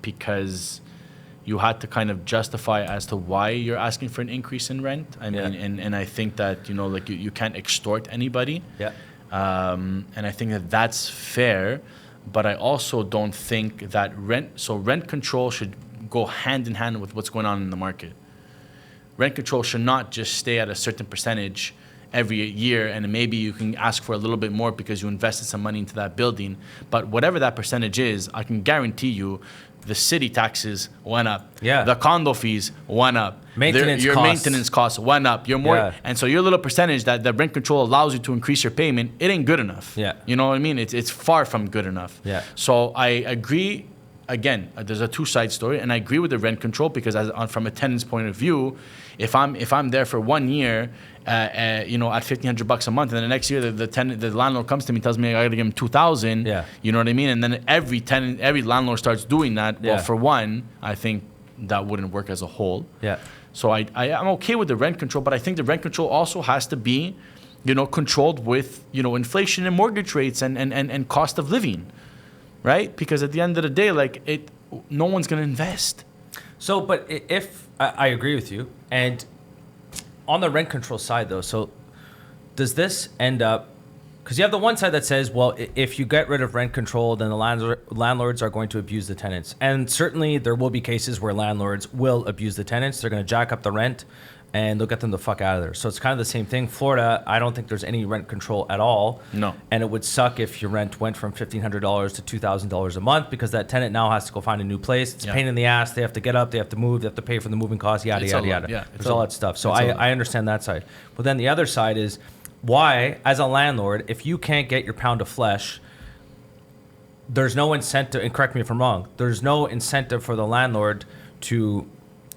because you had to kind of justify as to why you're asking for an increase in rent. I mean, and I think that, you know, like you can't extort anybody. Yeah. And I think that that's fair, but I also don't think that rent control should go hand in hand with what's going on in the market. Rent control should not just stay at a certain percentage every year, and maybe you can ask for a little bit more because you invested some money into that building. But whatever that percentage is, I can guarantee you the city taxes went up. Yeah. The condo fees went up. Your maintenance costs went up. And so your little percentage that the rent control allows you to increase your payment, it ain't good enough. Yeah. You know what I mean? It's far from good enough. Yeah. So I agree. Again, there's a two-side story, and I agree with the rent control because from a tenant's point of view, if I'm there for 1 year, you know, at $1,500 a month, and then the next year the landlord comes to me and tells me I got to give him $2,000. Yeah. You know what I mean? And then every landlord starts doing that. Yeah. Well, for one, I think that wouldn't work as a whole. Yeah. So I'm okay with the rent control, but I think the rent control also has to be, you know, controlled with, you know, inflation and mortgage rates and cost of living. Right? Because at the end of the day, like no one's going to invest. So, but if I agree with you, and on the rent control side though, so does this end up, because you have the one side that says, well, if you get rid of rent control, then the landlords are going to abuse the tenants. And certainly there will be cases where landlords will abuse the tenants. They're going to jack up the rent and they'll get them the fuck out of there. So it's kind of the same thing. Florida, I don't think there's any rent control at all. No. And it would suck if your rent went from $1,500 to $2,000 a month because that tenant now has to go find a new place. It's a pain in the ass. They have to get up. They have to move. They have to pay for the moving costs, yada, yada, yada. Yeah, there's all that stuff. So I understand that side. But then the other side is why, as a landlord, if you can't get your pound of flesh, there's no incentive, and correct me if I'm wrong, there's no incentive for the landlord to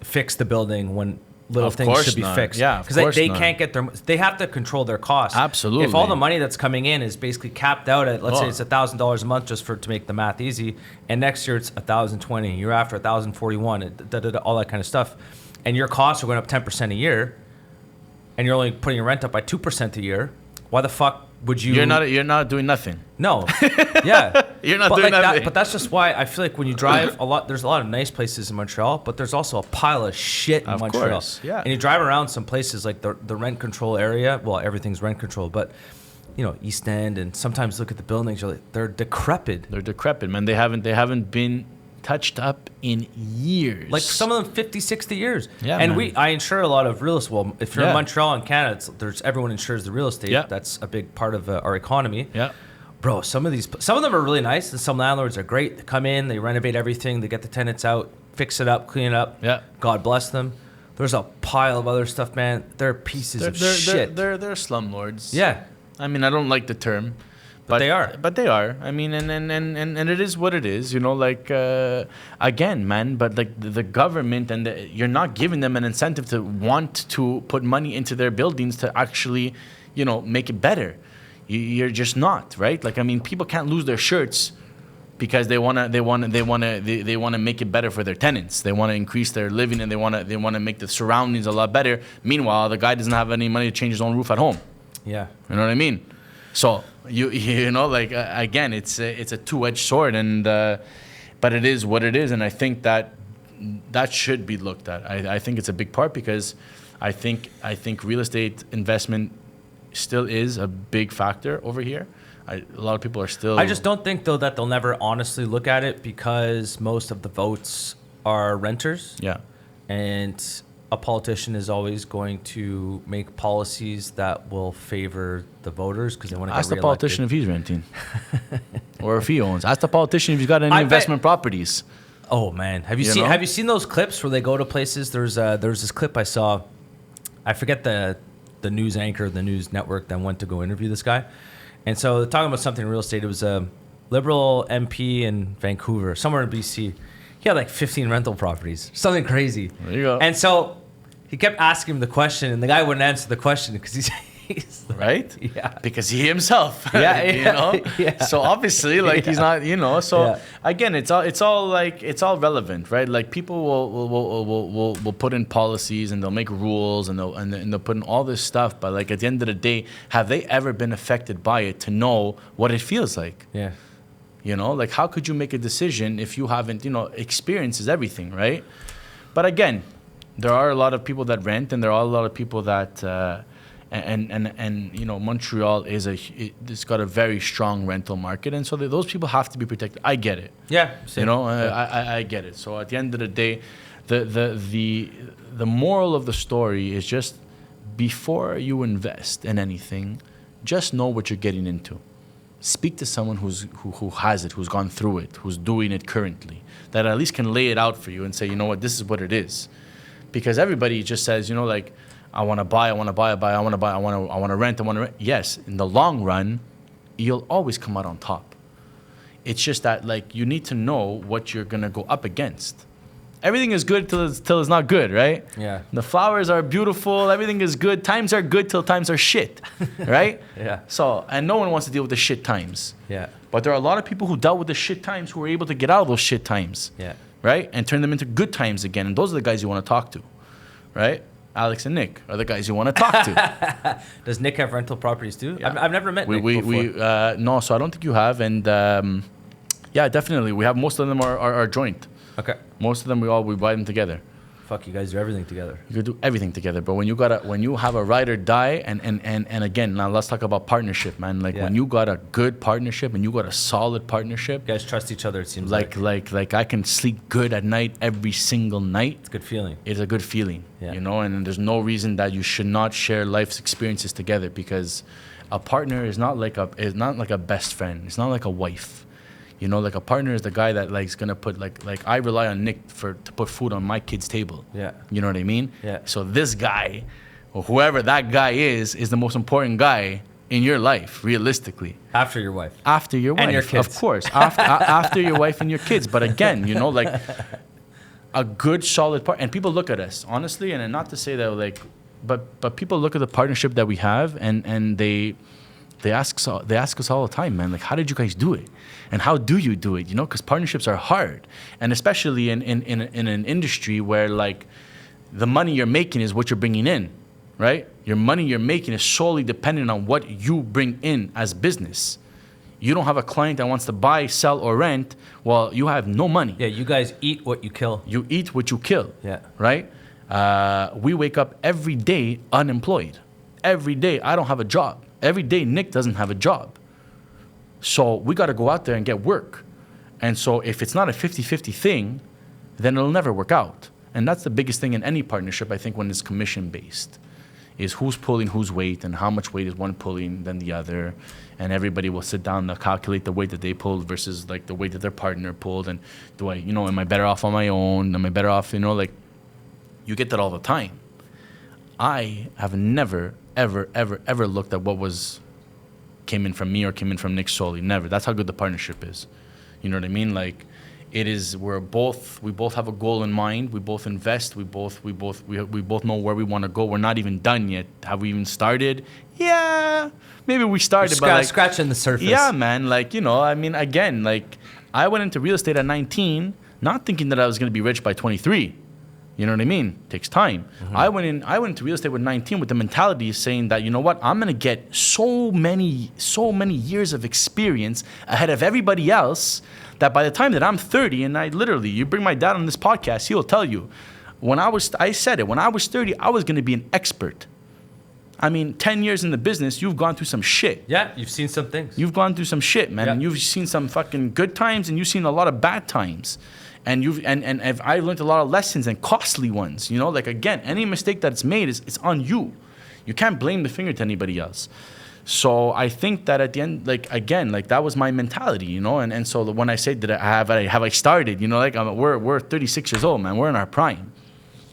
fix the building when little things should be fixed. Yeah, because they can't get they have to control their costs. Absolutely. If all the money that's coming in is basically capped out at, let's say it's $1,000 a month just to make the math easy, and next year it's $1,020, year after $1,041, all that kind of stuff, and your costs are going up 10% a year, and you're only putting your rent up by 2% a year, why the fuck would you? You're not doing nothing. No. Yeah. You're not doing nothing. But that's just why I feel like when you drive there's a lot of nice places in Montreal, but there's also a pile of shit in Montreal. Of course, yeah. And you drive around some places like the rent control area. Well, everything's rent control, but you know, East End, and sometimes look at the buildings. You're like, they're decrepit. They're decrepit, man. They haven't been touched up in years. Like some of them 50, 60 years. Yeah, and man. I insure a lot of real estate. Well, if you're in Montreal and Canada, everyone insures the real estate. Yeah. That's a big part of our economy. Yeah. Bro, some of them are really nice, and some landlords are great. They come in, they renovate everything, they get the tenants out, fix it up, clean it up. Yeah. God bless them. There's a pile of other stuff, man. They're pieces of shit. They're slumlords. Yeah. I mean, I don't like the term. But they are. But they are. I mean, and it is what it is, like, again, man, but like the government you're not giving them an incentive to want to put money into their buildings to actually, make it better. You're just not, right? Like, I mean, people can't lose their shirts because they want to make it better for their tenants. They want to increase their living and they want to make the surroundings a lot better. Meanwhile, the guy doesn't have any money to change his own roof at home. Yeah. You know what I mean? So again, it's a two-edged sword, but it is what it is, and I think that should be looked at. I think it's a big part because I think real estate investment still is a big factor over here. A lot of people are still. I just don't think though that they'll never honestly look at it because most of the votes are renters. Yeah, and a politician is always going to make policies that will favor the voters because they want to get reelected. Ask the politician if he's renting or if he owns. Ask the politician if he's got any investment properties. Oh man, have you seen those clips where they go to places? There's this clip I saw. I forget the news anchor, the news network that went to go interview this guy, and so they're talking about something in real estate. It was a Liberal MP in Vancouver, somewhere in BC. He had like 15 rental properties, something crazy. There you go. And so he kept asking him the question, and the guy wouldn't answer the question because he's right? Yeah. Because he himself, Yeah. So obviously, he's not, So again, it's all relevant, right? Like people will put in policies and they'll make rules and they'll put in all this stuff, but like at the end of the day, have they ever been affected by it to know what it feels like? Yeah. Like how could you make a decision if you haven't, experience is everything, right? But again, there are a lot of people that rent, and there are a lot of people that, Montreal it's got a very strong rental market, and so those people have to be protected. I get it. Yeah. I get it. So at the end of the day, the moral of the story is just before you invest in anything, just know what you're getting into. Speak to someone who has it, who's gone through it, who's doing it currently, that at least can lay it out for you and say, you know what, this is what it is. Because everybody just says, I want to buy, I want to buy, I want to rent. Yes, in the long run, you'll always come out on top. It's just that you need to know what you're going to go up against. Everything is good till it's not good, right? Yeah. The flowers are beautiful. Everything is good. Times are good till times are shit, right? Yeah. So, and no one wants to deal with the shit times. Yeah. But there are a lot of people who dealt with the shit times who were able to get out of those shit times. Yeah. Right? And turn them into good times again. And those are the guys you want to talk to, right? Alex and Nick are the guys you want to talk to. Does Nick have rental properties too? Yeah. I've never met Nick before. No, so I don't think you have. And yeah, definitely. We have most of them are joint. Okay. Most of them we buy them together. Fuck, you guys do everything together. You could do everything together, but when you have a ride or die, and again, now let's talk about partnership, man. When you got a good partnership and you got a solid partnership, you guys trust each other. It seems like I can sleep good at night every single night. It's a good feeling. It's a good feeling, and there's no reason that you should not share life's experiences together, because a partner is not like a best friend. It's not like a wife. Like a partner is the guy that is gonna put like I rely on Nick to put food on my kid's table. Yeah. You know what I mean? Yeah. So this guy, or whoever that guy is the most important guy in your life, realistically. After your wife. After your wife. And your kids. Of course. After your wife and your kids. But again, a good solid part. And people look at us, honestly, and not to say that but people look at the partnership that we have and they ask us all the time, man, how did you guys do it? And how do you do it? Because partnerships are hard. And especially in an industry where, the money you're making is what you're bringing in, right? Your money you're making is solely dependent on what you bring in as business. You don't have a client that wants to buy, sell, or rent. Well, you have no money. Yeah, you guys eat what you kill. You eat what you kill. Yeah. Right? We wake up every day unemployed. Every day, I don't have a job. Every day, Nick doesn't have a job. So we got to go out there and get work. And so if it's not a 50-50 thing, then it'll never work out. And that's the biggest thing in any partnership, I think, when it's commission-based, is who's pulling whose weight and how much weight is one pulling than the other. And everybody will sit down and calculate the weight that they pulled versus, the weight that their partner pulled. And am I better off on my own? Am I better off, You You get that all the time. I have never, ever, ever, ever looked at what came in from me or came in from Nick solely. Never. That's how good the partnership is. You know what I mean? Like, it is. We both have a goal in mind. We both invest. We both know where we want to go. We're not even done yet. Have we even started? Yeah, maybe we started. But like, scratching the surface. Yeah, man. Like, you know, I mean, again, like, I went into real estate at 19, not thinking that I was going to be rich by 23. You know what I mean? It takes time. Mm-hmm. I went into real estate with 19 with the mentality saying that, you know what, I'm going to get so many years of experience ahead of everybody else that by the time that I'm 30, and you bring my dad on this podcast, he'll tell you, I said it, when I was 30, I was going to be an expert. I mean, 10 years in the business, you've gone through some shit. Yeah, you've seen some things. You've gone through some shit, man. Yeah. And you've seen some fucking good times, and you've seen a lot of bad times. And I've learned a lot of lessons and costly ones. You know, like, again, any mistake that's made it's on you. You can't blame the finger to anybody else. So I think that at the end, like, again, like, that was my mentality, you know. And so when I say that have I started, you know, like, we're 36 years old, man. We're in our prime.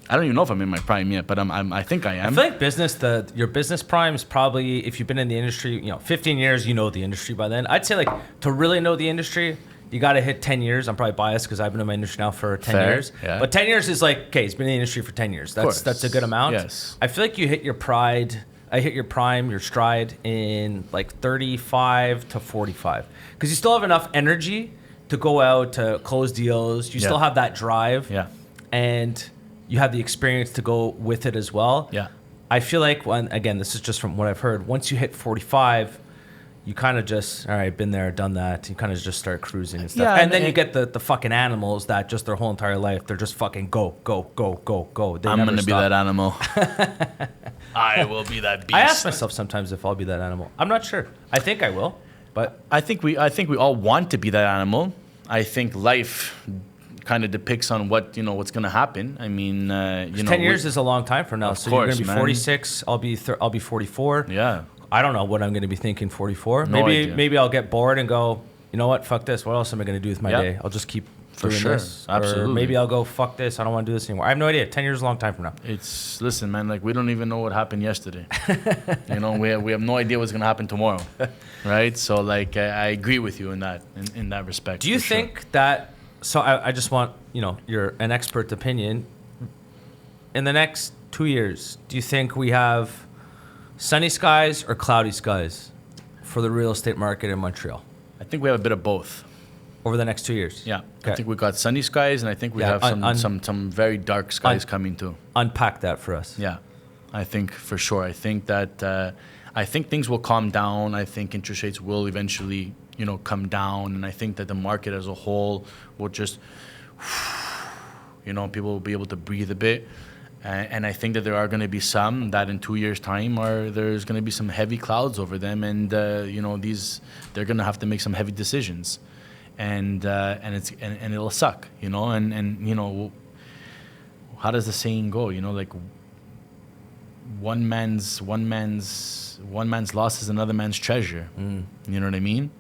I don't even know if I'm in my prime yet, but I think I am. I feel like your business prime is probably, if you've been in the industry, 15 years, you know the industry by then. I'd say, like, to really know the industry, you got to hit 10 years. I'm probably biased because I've been in my industry now for 10 years. Yeah. But 10 years is like, okay, he's been in the industry for 10 years. That's a good amount. Yes. I feel like you hit your prime, your stride in like 35 to 45. Because you still have enough energy to go out to close deals. You still have that drive. Yeah. And you have the experience to go with it as well. Yeah. I feel like again, this is just from what I've heard, once you hit 45, you kind of just, all right, been there, done that. You kind of just start cruising and stuff. Yeah, and then you get the fucking animals that just their whole entire life, they're just fucking go. I'm going to be that animal. I will be that beast. I ask myself sometimes if I'll be that animal. I'm not sure. I think I will, but I think we all want to be that animal. I think life kind of depicts on what's going to happen. I mean, 10 years is a long time from now. So you're going to be 46. I'll be 44. Yeah. I don't know what I'm going to be thinking 44. No idea. Maybe I'll get bored and go, you know what, fuck this. What else am I going to do with my day? I'll just keep doing this. Absolutely. Or maybe I'll go, fuck this. I don't want to do this anymore. I have no idea. 10 years is a long time from now. Listen, man, like, we don't even know what happened yesterday. We have no idea what's going to happen tomorrow. Right? So, like, I agree with you in that respect. Do you think that, so I just want, you're an expert opinion. In the next 2 years, do you think we have sunny skies or cloudy skies for the real estate market in Montreal? I think we have a bit of both. Over the next 2 years? Yeah. Okay. I think we got sunny skies, and I think we have some very dark skies coming too. Unpack that for us. Yeah. I think for sure. I think that I think things will calm down. I think interest rates will eventually, come down, and I think that the market as a whole will just, people will be able to breathe a bit. And I think that there are going to be some that in 2 years' time there's going to be some heavy clouds over them, and they're going to have to make some heavy decisions, and it'll suck, and how does the saying go? Like, one man's loss is another man's treasure. You know what I mean?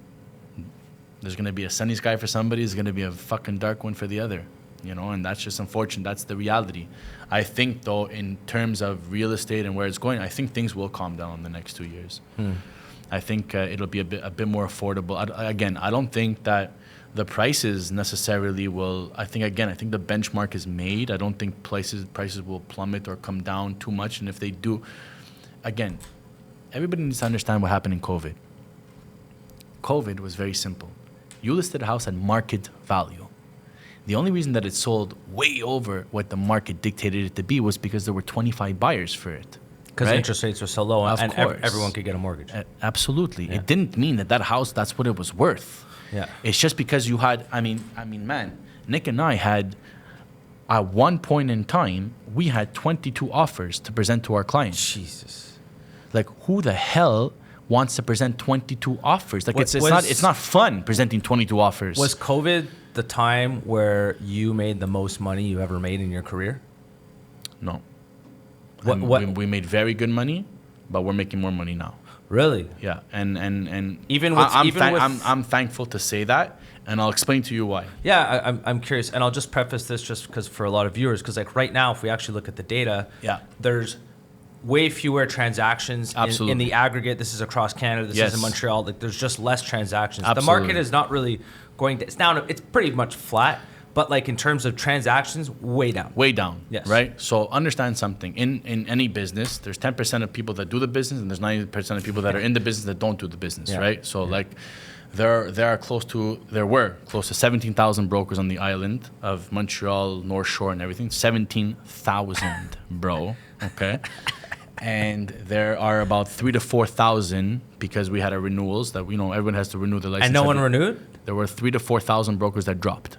There's going to be a sunny sky for somebody. There's going to be a fucking dark one for the other. And that's just unfortunate. That's the reality. I think, though, in terms of real estate and where it's going, I think things will calm down in the next 2 years. I think it'll be a bit more affordable. I don't think that the prices necessarily will. I think the benchmark is made. I don't think prices will plummet or come down too much. And if they do, again, everybody needs to understand what happened in COVID. COVID was very simple. You listed a house at market value. The only reason that it sold way over what the market dictated it to be was because there were 25 buyers for it. Because interest rates were so low, and course. Everyone could get a mortgage. Absolutely. Yeah. It didn't mean that house, that's what it was worth. Yeah. It's just because you had, man, Nick and I had, at one point in time, we had 22 offers to present to our clients. Jesus. Like, who the hell wants to present 22 offers? Like, it's not fun presenting 22 offers. Was COVID the time where you made the most money you ever made in your career? No. We made very good money, but we're making more money now. Really? Yeah, and Even with, I'm thankful to say that, and I'll explain to you why. Yeah, I'm curious, and I'll just preface this just because for a lot of viewers, because like right now, if we actually look at the data, there's way fewer transactions in the aggregate. This is across Canada. This is in Montreal. Like there's just less transactions. The market is not really going to. It's down. It's pretty much flat. But like in terms of transactions, way down. Way down. Yes. Right? So understand something. In any business, there's 10% of people that do the business and there's 90% of people that are in the business that don't do the business, right? So like there were close to 17,000 brokers on the island of Montreal, North Shore and everything. 17,000, bro. Okay. And there are about 3,000 to 4,000 because we had our renewals that everyone has to renew their license. And no one renewed? There were 3,000 to 4,000 brokers that dropped.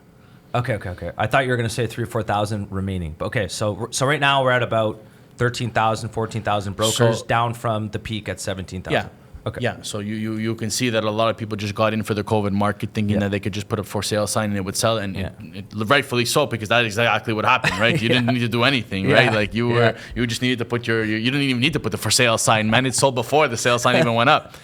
Okay. I thought you were going to say 3,000 or 4,000 remaining. But okay, so right now we're at about 13,000, 14,000 brokers, down from the peak at 17,000. Yeah. Okay. Yeah. So you can see that a lot of people just got in for the COVID market thinking that they could just put a for sale sign and it would sell, and it rightfully so, because that is exactly what happened, right? You didn't need to do anything, right? Like you just needed to put you didn't even need to put the for sale sign, man. It sold before the sale sign even went up.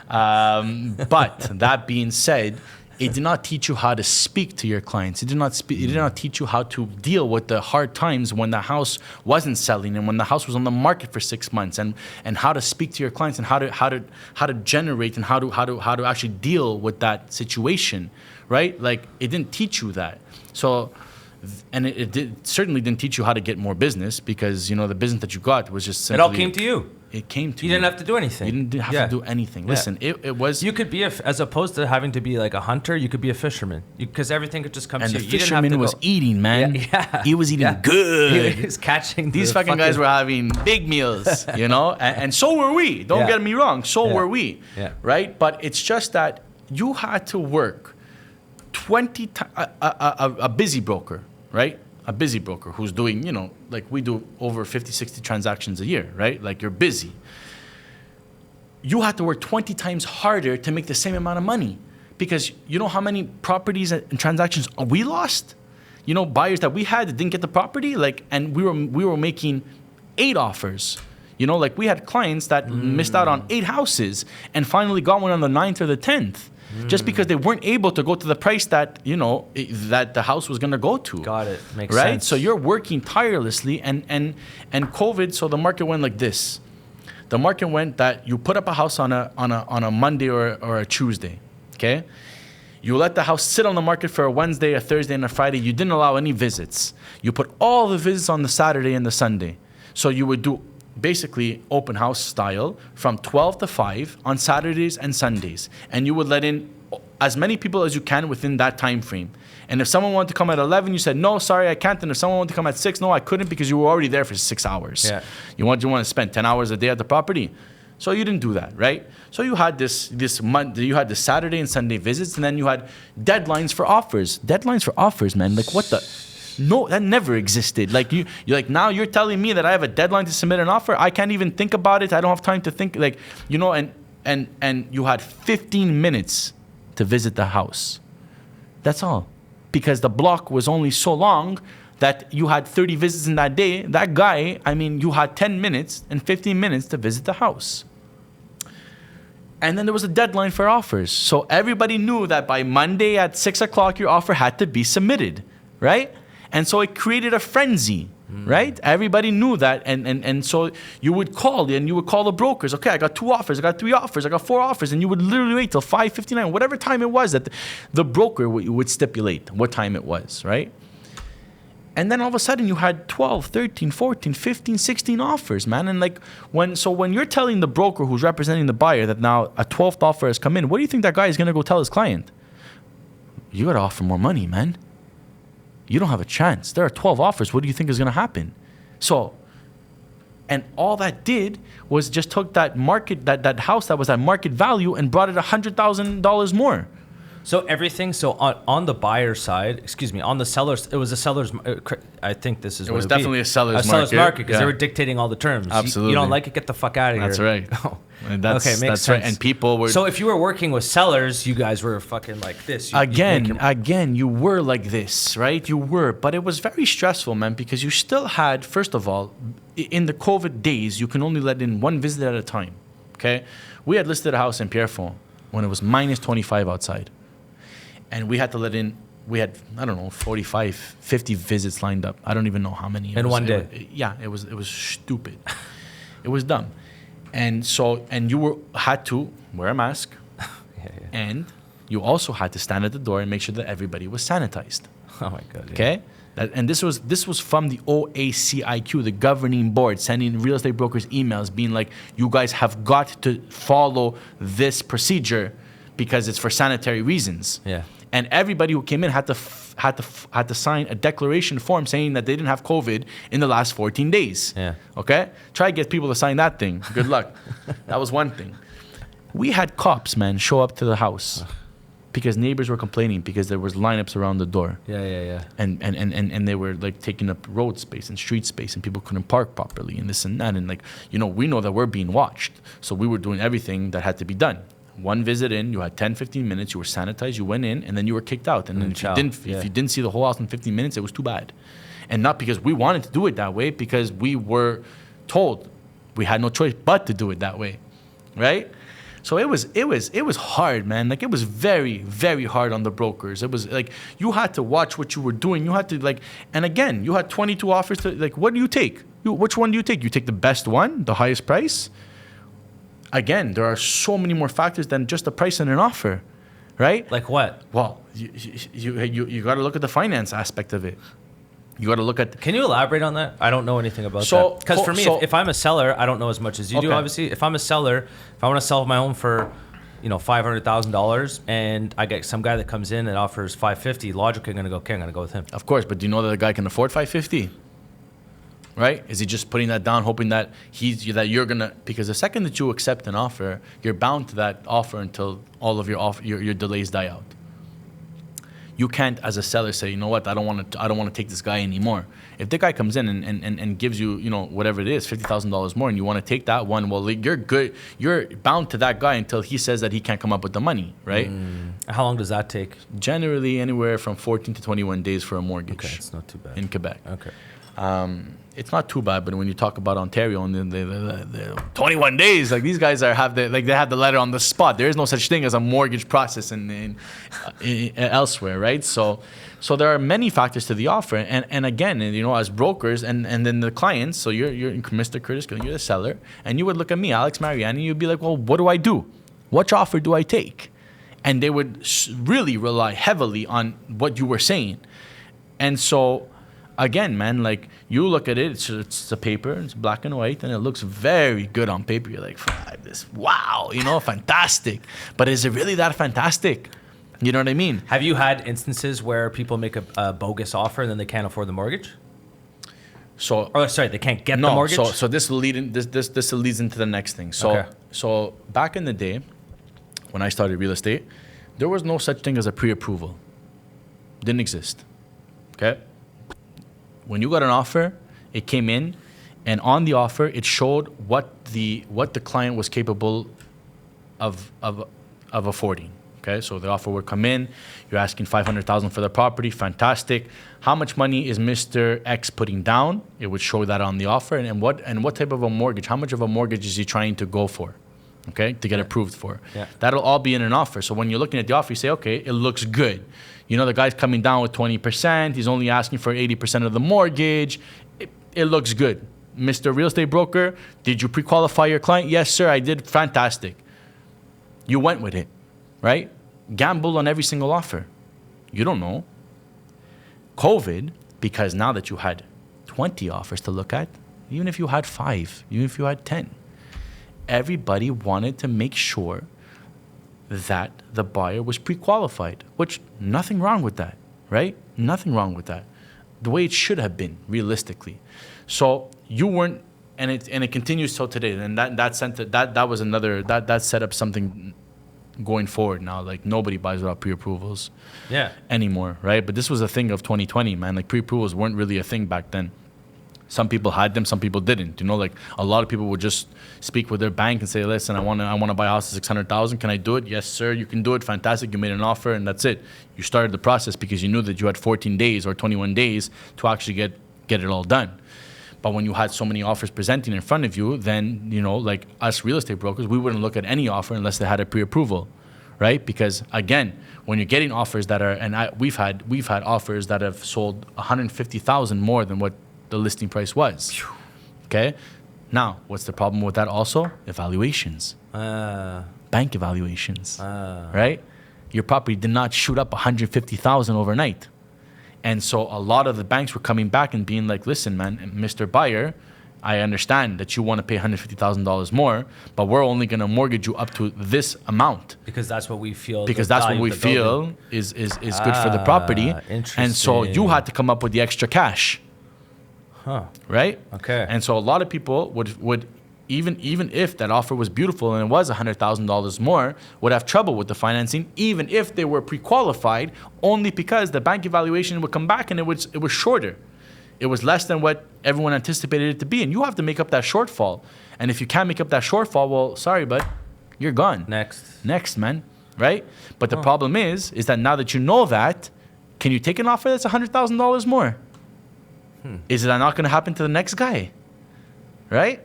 But that being said, it did not teach you how to speak to your clients. It did not teach you how to deal with the hard times when the house wasn't selling and when the house was on the market for 6 months, and how to speak to your clients and how to generate and how to actually deal with that situation, right? Like it didn't teach you that. So, and it certainly didn't teach you how to get more business, because the business that you got was just simply, it all came to you. It came to you. You didn't have to do anything. You didn't have to do anything. Listen, it was... You could be, as opposed to having to be like a hunter, you could be a fisherman. Because everything could just come to you. And the fisherman was eating, man. Yeah. He was eating good. He was catching These fucking guys were having big meals, and so were we. Don't get me wrong. So were we. Yeah. Right? But it's just that you had to work 20 times... A busy broker, right? A busy broker who's doing, like we do over 50, 60 transactions a year, right? Like you're busy. You have to work 20 times harder to make the same amount of money, because you know how many properties and transactions we lost? Buyers that we had that didn't get the property, and we were making 8 offers. Like we had clients that missed out on 8 houses and finally got one on the 9th or the 10th. Just because they weren't able to go to the price that that the house was going to go to. Got it. Makes sense. Right? So you're working tirelessly, and COVID. So the market went like this. The market went that you put up a house on a Monday or a Tuesday. Okay. You let the house sit on the market for a Wednesday, a Thursday, and a Friday. You didn't allow any visits. You put all the visits on the Saturday and the Sunday. So you would do basically open house style from 12 to 5 on Saturdays and Sundays, and you would let in as many people as you can within that time frame. And if someone wanted to come at 11, you said, no, sorry, I can't. And if someone wanted to come at 6, no, I couldn't, because you were already there for 6 hours. Yeah. You want to spend 10 hours a day at the property. So you didn't do that, right? So you had this month, you had the Saturday and Sunday visits, and then you had deadlines for offers. Deadlines for offers, man. Like what the... No, that never existed. Like you're like, now you're telling me that I have a deadline to submit an offer. I can't even think about it. I don't have time to think. And you had 15 minutes to visit the house. That's all, because the block was only so long that you had 30 visits in that day. That guy, you had 10 minutes and 15 minutes to visit the house. And then there was a deadline for offers. So everybody knew that by Monday at 6 o'clock, your offer had to be submitted, right? And so it created a frenzy, right? Everybody knew that. And so you would call the brokers. Okay, I got 2 offers. I got 3 offers. I got 4 offers. And you would literally wait till 5:59, whatever time it was that the broker would stipulate what time it was, right? And then all of a sudden you had 12, 13, 14, 15, 16 offers, man. And when you're telling the broker who's representing the buyer that now a 12th offer has come in, what do you think that guy is going to go tell his client? You got to offer more money, man. You don't have a chance. There are 12 offers. What do you think is going to happen? So, and all that did was just took that house that was at market value and brought it $100,000 more. So everything. So on the buyer side, on the sellers, it was a seller's. I think this is. It was definitely a seller's market because they were dictating all the terms. Absolutely. You don't like it? Get the fuck out of here. That's right. Oh. Makes sense. Right. And people were. So if you were working with sellers, you guys were fucking like this. You were like this, right? You were, but it was very stressful, man, because you still had, first of all, in the COVID days, you can only let in 1 visit at a time. Okay, we had listed a house in Pierrefonds when it was minus 25 outside, and we had to let in. We had, I don't know, 45, 50 visits lined up. I don't even know how many. In one day. It was stupid. It was dumb. And so, and you had to wear a mask, and you also had to stand at the door and make sure that everybody was sanitized. Oh my God. Okay? And this was from the OACIQ, the governing board, sending real estate brokers emails being like, you guys have got to follow this procedure because it's for sanitary reasons. Yeah. And everybody who came in had to sign a declaration form saying that they didn't have COVID in the last 14 days. Yeah. Okay? Try to get people to sign that thing. Good luck. That was one thing. We had cops, man, show up to the house because neighbors were complaining because there was lineups around the door. Yeah. And they were like taking up road space and street space, and people couldn't park properly and this and that. And like, we know that we're being watched. So we were doing everything that had to be done. One visit in, you had 10, 15 minutes, you were sanitized, you went in, and then you were kicked out. And then if you didn't see the whole house in 15 minutes, it was too bad. And not because we wanted to do it that way, because we were told we had no choice but to do it that way, right? So it was hard, man. Like, it was very, very hard on the brokers. It was like, you had to watch what you were doing. You had to like, and again, you had 22 offers to, like, what do you take? Which one do you take? You take the best one, the highest price? Again, there are so many more factors than just the price and an offer, right? Like what? Well, you got to look at the finance aspect of it. You got to look at. Can you elaborate on that? I don't know anything about that. Because for me, if I'm a seller, I don't know as much as you do. Obviously, if I'm a seller, if I want to sell my home for, $500,000, and I get some guy that comes in and offers $550, logically, I'm going to go with him. Of course, but do you know that the guy can afford $550? Right? Is he just putting that down, hoping that you're gonna? Because the second that you accept an offer, you're bound to that offer until all of your delays die out. You can't, as a seller, say, you know what, I don't want to take this guy anymore. If the guy comes in and gives you, whatever it is, $50,000 more, and you want to take that one, well, you're good. You're bound to that guy until he says that he can't come up with the money, right? How long does that take? Generally, anywhere from 14 to 21 days for a mortgage. Okay, it's not too bad in Quebec. Okay. It's not too bad, but when you talk about Ontario and the 21 days, like, these guys they have the letter on the spot. There is no such thing as a mortgage process in elsewhere, right? So there are many factors to the offer, and again, as brokers and then the clients. So you're Mr. Curtis, you're the seller, and you would look at me, Alex Mariani, you'd be like, well, what do I do? Which offer do I take? And they would really rely heavily on what you were saying, and so. Again, man, like, you look at it, it's a paper, it's black and white, and it looks very good on paper. You're like, wow, fantastic. But is it really that fantastic? You know what I mean? Have you had instances where people make a bogus offer and then they can't afford the mortgage? They can't get the mortgage? So this will lead in, this leads into the next thing. So back in the day, when I started real estate, there was no such thing as a pre-approval. Didn't exist. Okay? When you got an offer, it came in, and on the offer, it showed what the client was capable of affording. Okay, so the offer would come in. You're asking $500,000 for the property. Fantastic. How much money is Mr. X putting down? It would show that on the offer, and what type of a mortgage? How much of a mortgage is he trying to go for? Okay, to get approved for. Yeah. That'll all be in an offer. So when you're looking at the offer, you say, okay, it looks good. The guy's coming down with 20%. He's only asking for 80% of the mortgage. It looks good. Mr. Real Estate Broker, did you pre-qualify your client? Yes, sir, I did. Fantastic. You went with it, right? Gamble on every single offer. You don't know. COVID, because now that you had 20 offers to look at, even if you had 5, even if you had 10, everybody wanted to make sure that the buyer was pre-qualified, which nothing wrong with that, right? Nothing wrong with that. The way it should have been, realistically. So you weren't, and it continues till today. And that set up something going forward now. Like, nobody buys without pre-approvals anymore, right? But this was a thing of 2020, man. Like, pre-approvals weren't really a thing back then. Some people had them, some people didn't. Like, a lot of people would just speak with their bank and say, listen, I want to buy a house at $600,000. Can I do it? Yes, sir, you can do it. Fantastic. You made an offer, and that's it. You started the process because you knew that you had 14 days or 21 days to actually get it all done. But when you had so many offers presenting in front of you, then, you know, like us real estate brokers, we wouldn't look at any offer unless they had a pre-approval, right? Because again, when you're getting offers that are, and we've had offers that have sold 150,000 more than what the listing price was. Okay. Now, what's the problem with that also? Evaluations. Bank evaluations, right? Your property did not shoot up 150,000 overnight. And so a lot of the banks were coming back and being like, listen, man, Mr. Buyer, I understand that you want to pay $150,000 more, but we're only going to mortgage you up to this amount. Because that's what we feel. Because that's what we feel is good for the property. And so you had to come up with the extra cash. Huh. Right? Okay. And so a lot of people would even if that offer was beautiful and it was $100,000 more, would have trouble with the financing, even if they were pre-qualified, only because the bank evaluation would come back and it was shorter. It was less than what everyone anticipated it to be, and you have to make up that shortfall. And if you can't make up that shortfall, well, sorry, bud, you're gone. Next, man, right? But the problem is that now that you know that, can you take an offer that's $100,000 more? Is that not going to happen to the next guy? Right?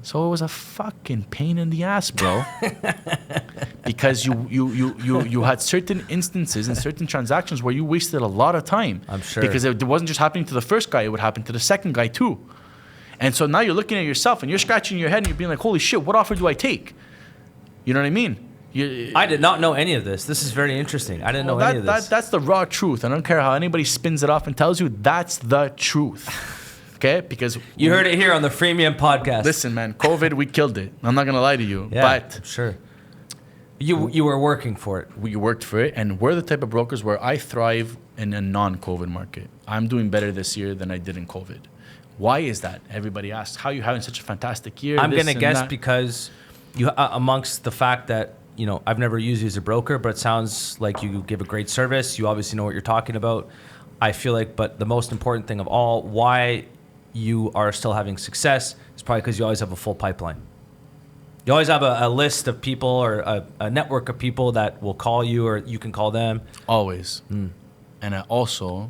So it was a fucking pain in the ass, bro. Because you had certain instances and certain transactions where you wasted a lot of time. I'm sure. Because it wasn't just happening to the first guy, it would happen to the second guy too. And so now you're looking at yourself and you're scratching your head and you're being like, holy shit, what offer do I take? You know what I mean? I did not know any of this. This is very interesting. I didn't know any of this. That's the raw truth. I don't care how anybody spins it off and tells you, that's the truth. Okay? Because you heard it here on the Freemium Podcast. Listen, man, COVID, we killed it. I'm not going to lie to you. Yeah, but sure. You were working for it. We worked for it. And we're the type of brokers where I thrive in a non-COVID market. I'm doing better this year than I did in COVID. Why is that? Everybody asks, how are you having such a fantastic year? I'm going to guess because you amongst the fact that, you know, I've never used you as a broker, but it sounds like you give a great service. You obviously know what you're talking about. I feel like, but the most important thing of all, why you are still having success is probably because you always have a full pipeline. You always have a list of people or a network of people that will call you or you can call them. Always. And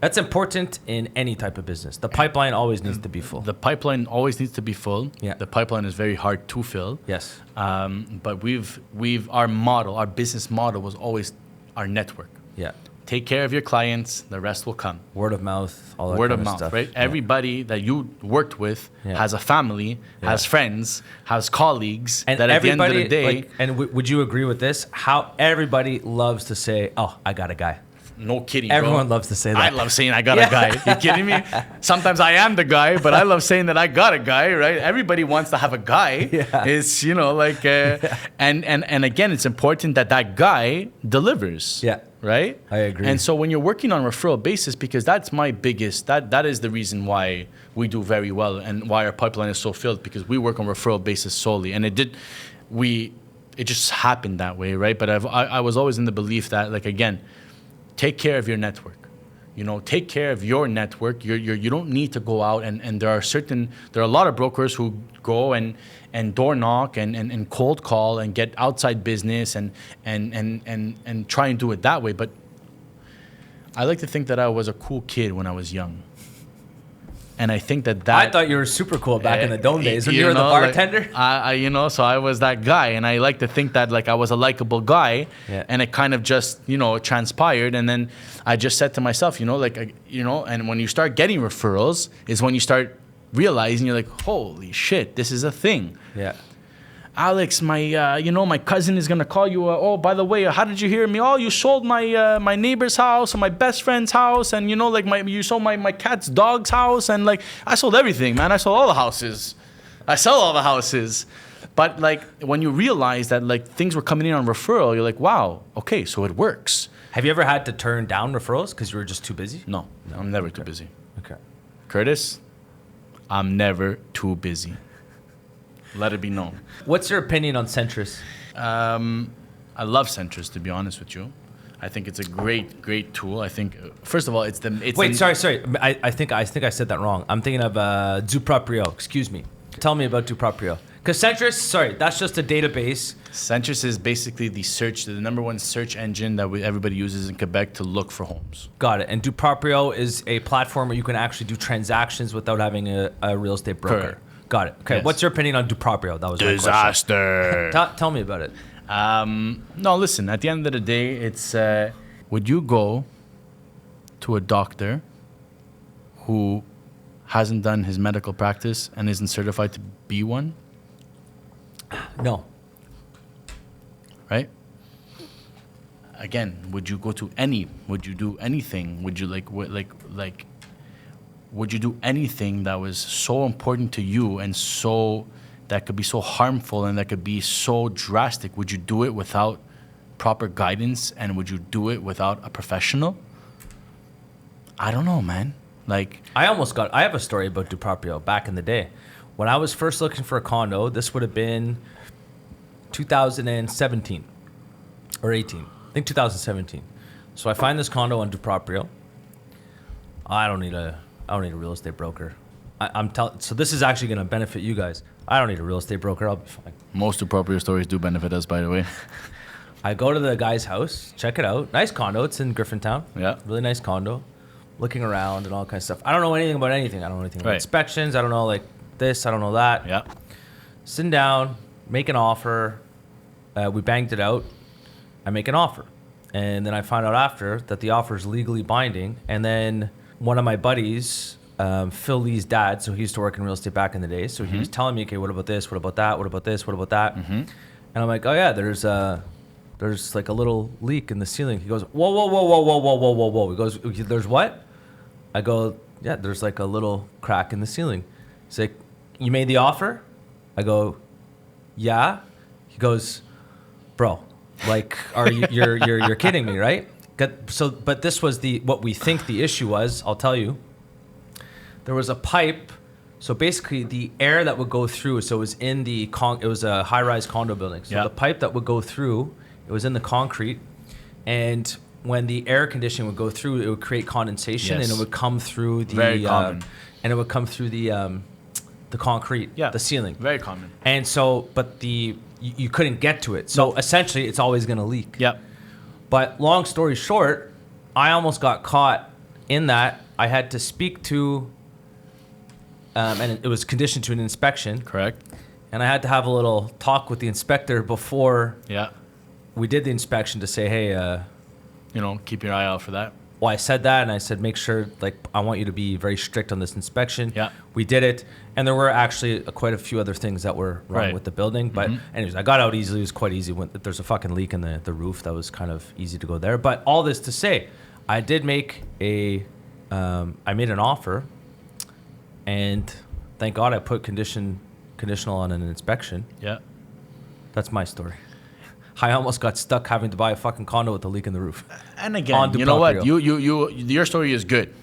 that's important in any type of business. The pipeline always needs to be full. The pipeline always needs to be full. Yeah. The pipeline is very hard to fill. Yes. But our business model was always our network. Yeah. Take care of your clients, the rest will come. Word of mouth, all that Word kind of mouth, stuff. right? Yeah. Everybody that you worked with has a family, has friends, has colleagues. And that at the end of the day, would you agree with this? How everybody loves to say, "Oh, I got a guy." No kidding, Everyone bro. loves to say that. I love saying I got a guy. You kidding me? Sometimes I am the guy, but I love saying that I got a guy, right? Everybody wants to have a guy. Yeah. It's, you know, like, and again, it's important that guy delivers. Yeah. Right? I agree. And so when you're working on a referral basis, because that's my biggest, that is the reason why we do very well and why our pipeline is so filled, because we work on referral basis solely. And it just happened that way, right? But I was always in the belief that, like, again, take care of your network. You know, take care of your network. You don't need to go out and there are a lot of brokers who go and door knock and cold call and get outside business and try and do it that way. But I like to think that I was a cool kid when I was young. And I think that I thought you were super cool back in the Dome days when you were the bartender. Like, so I was that guy, and I like to think that, like, I was a likable guy, and it kind of just, transpired. And then I just said to myself, and when you start getting referrals is when you start realizing, you're like, holy shit, this is a thing. Yeah. Alex, my cousin is gonna call you. Oh, by the way, how did you hear me? Oh, you sold my neighbor's house and my best friend's house, and you sold my cat's dog's house, and like I sold everything, man. I sold all the houses. I sell all the houses. But like when you realize that like things were coming in on referral, you're like, wow, okay, so it works. Have you ever had to turn down referrals because you were just too busy? No, I'm never too busy. Okay. Curtis, I'm never too busy. Let it be known. What's your opinion on Centris? I love Centris, to be honest with you. I think it's a great tool. I think, first of all, sorry. I think I said that wrong. I'm thinking of Proprio. Excuse me. Tell me about Proprio. Because Centris, that's just a database. Centris is basically the number one search engine that everybody uses in Quebec to look for homes. Got it. And Proprio is a platform where you can actually do transactions without having a real estate broker. Correct. Got it. Okay. Yes. What's your opinion on Proprio? That was disaster. My question. Tell me about it. No, listen. At the end of the day, it's would you go to a doctor who hasn't done his medical practice and isn't certified to be one? No. Right? Again, would you go to would you do anything? Would you would you do anything that was so important to you and that could be so harmful and that could be so drastic? Would you do it without proper guidance, and would you do it without a professional? I don't know, man. Like, I have a story about Proprio back in the day. When I was first looking for a condo, this would have been 2017 or 18. I think 2017. So I find this condo on Proprio. I don't need a real estate broker. So this is actually going to benefit you guys. I don't need a real estate broker. I'll be fine. Most Proprio stories do benefit us, by the way. I go to the guy's house, check it out. Nice condo. It's in Griffintown. Yeah. Really nice condo. Looking around and all kind of stuff. I don't know anything about anything. I don't know anything about inspections. I don't know like this. I don't know that. Yeah. Sitting down, make an offer. We banged it out. I make an offer. And then I find out after that the offer is legally binding. And then one of my buddies, Phil Lee's dad, so he used to work in real estate back in the day. So he was telling me, okay, what about this? What about that? What about this? What about that? And I'm like, oh yeah, there's like a little leak in the ceiling. He goes, whoa, whoa, whoa, whoa, whoa, whoa, whoa, whoa, whoa. He goes, there's what? I go, yeah, there's like a little crack in the ceiling. He's like, you made the offer? I go, yeah. He goes, bro, like, are you, you're kidding me, right? But this was what we think the issue was. I'll tell you. There was a pipe. So basically, the air that would go through. So it was in it was a high-rise condo building. So the pipe that would go through, it was in the concrete, and when the air conditioning would go through, it would create condensation, and it would come through the very common. And it would come through the concrete, the ceiling. Very common. And so, but you couldn't get to it. So essentially, it's always going to leak. Yep. But long story short, I almost got caught in that. I had to speak to, and it was conditioned to an inspection. Correct. And I had to have a little talk with the inspector before we did the inspection to say, hey, keep your eye out for that. Well, I said that, and I said, make sure, like, I want you to be very strict on this inspection. Yeah. We did it, and there were actually quite a few other things that were wrong with the building. But anyways, I got out easily. It was quite easy. When there's a fucking leak in the roof, that was kind of easy to go there. But all this to say, I did make I made an offer, and thank God I put conditional on an inspection. Yeah. That's my story. I almost got stuck having to buy a fucking condo with a leak in the roof. And again, you know what? Your story is good.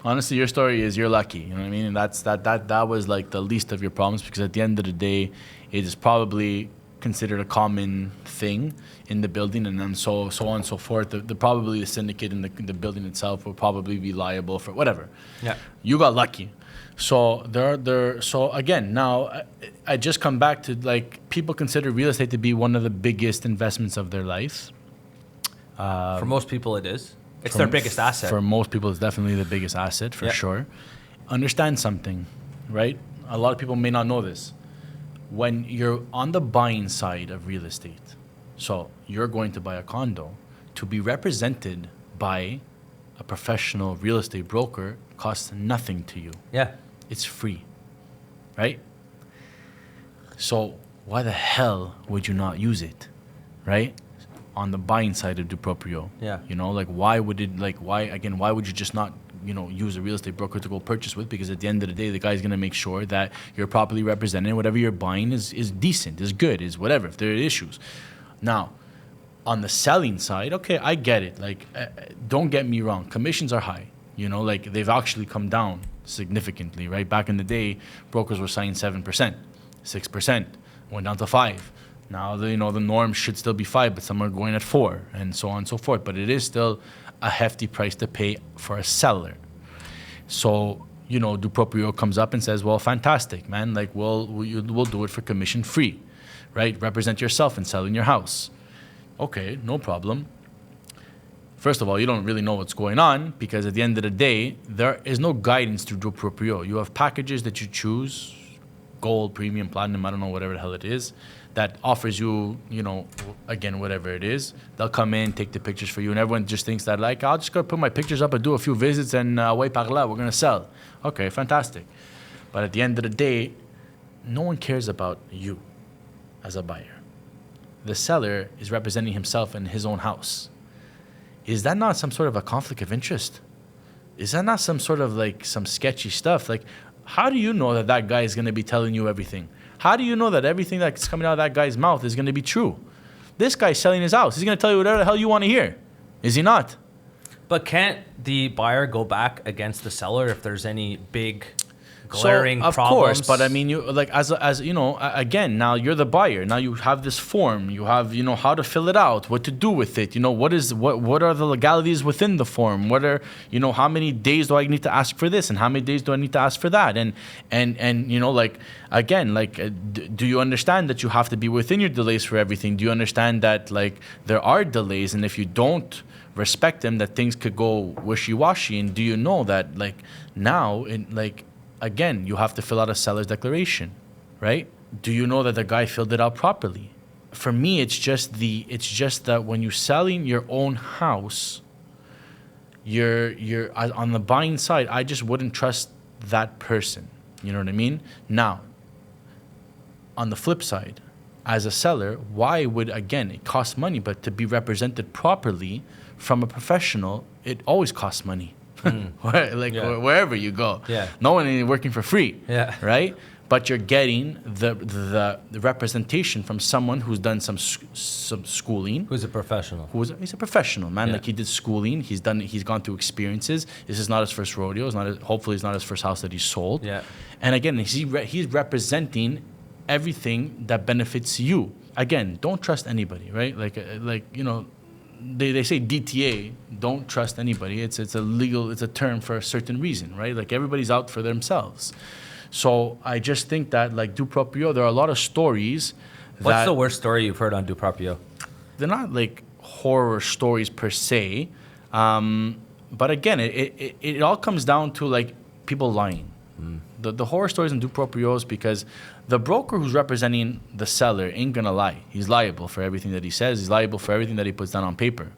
Honestly, your story is you're lucky. You know what I mean? And that was like the least of your problems, because at the end of the day, it is probably considered a common thing in the building, and then so on and so forth. Probably the syndicate in the building itself will probably be liable for whatever. Yeah. You got lucky. So so again, now I just come back to, like, people consider real estate to be one of the biggest investments of their life. For most people, it is. It's their biggest asset. For most people, it's definitely the biggest asset, for sure. Understand something, right? A lot of people may not know this. When you're on the buying side of real estate, so you're going to buy a condo, to be represented by a professional real estate broker costs nothing to you. Yeah. It's free, right? So why the hell would you not use it, right? On the buying side of Proprio. Yeah. Why would you just not, use a real estate broker to go purchase with? Because at the end of the day, the guy's going to make sure that you're properly represented. Whatever you're buying is decent, is good, is whatever, if there are issues. Now, on the selling side, okay, I get it. Like, don't get me wrong. Commissions are high. They've actually come down significantly, right? Back in the day, brokers were signing 7%, 6%, went down to 5%. Now, the norm should still be 5%, but some are going at 4%, and so on and so forth. But it is still a hefty price to pay for a seller. So Do Proprio comes up and says, well, fantastic, man. Like, we'll do it for commission free, right? Represent yourself in selling your house. Okay, no problem. First of all, you don't really know what's going on because at the end of the day, there is no guidance through do Proprio. You have packages that you choose, gold, premium, platinum, I don't know, whatever the hell it is, that offers you, again, whatever it is. They'll come in, take the pictures for you, and everyone just thinks that, like, I'll just go put my pictures up and do a few visits and away par là, we're going to sell. Okay, fantastic. But at the end of the day, no one cares about you as a buyer. The seller is representing himself in his own house. Is that not some sort of a conflict of interest? Is that not some sort of like some sketchy stuff? Like, how do you know that guy is going to be telling you everything? How do you know that everything that's coming out of that guy's mouth is going to be true? This guy's selling his house. He's going to tell you whatever the hell you want to hear. Is he not? But can't the buyer go back against the seller if there's any big glaring of problems? course, but I mean, you like as again, now you're the buyer. Now you have this form. You have how to fill it out, what to do with it. What are the legalities within the form? What are how many days do I need to ask for this, and how many days do I need to ask for that? And like again, like do you understand that you have to be within your delays for everything? Do you understand that like there are delays, and if you don't respect them, that things could go wishy-washy? And do you know that like now again, you have to fill out a seller's declaration, right? Do you know that the guy filled it out properly? For me, it's just that when you're selling your own house, you're on the buying side. I just wouldn't trust that person. You know what I mean? Now, on the flip side, as a seller, why would, again, it costs money, but to be represented properly from a professional, it always costs money. Wherever you go, no one is working for free, right? But you're getting the representation from someone who's done some schooling, who's a professional. He's a professional, man. Like he did schooling, he's gone through experiences. This is not his first rodeo. Hopefully, it's not his first house that he sold. Yeah. And again, he's representing everything that benefits you. Again, don't trust anybody, right? They say DTA, don't trust anybody. It's a term for a certain reason, right? Like everybody's out for themselves. So I just think that like do Proprio, there are a lot of stories. What's the worst story you've heard on do Proprio? They're not like horror stories per se, but again, it all comes down to like people lying. The horror stories in do Proprio is because the broker who's representing the seller ain't gonna lie. He's liable for everything that he says. He's liable for everything that he puts down on paper.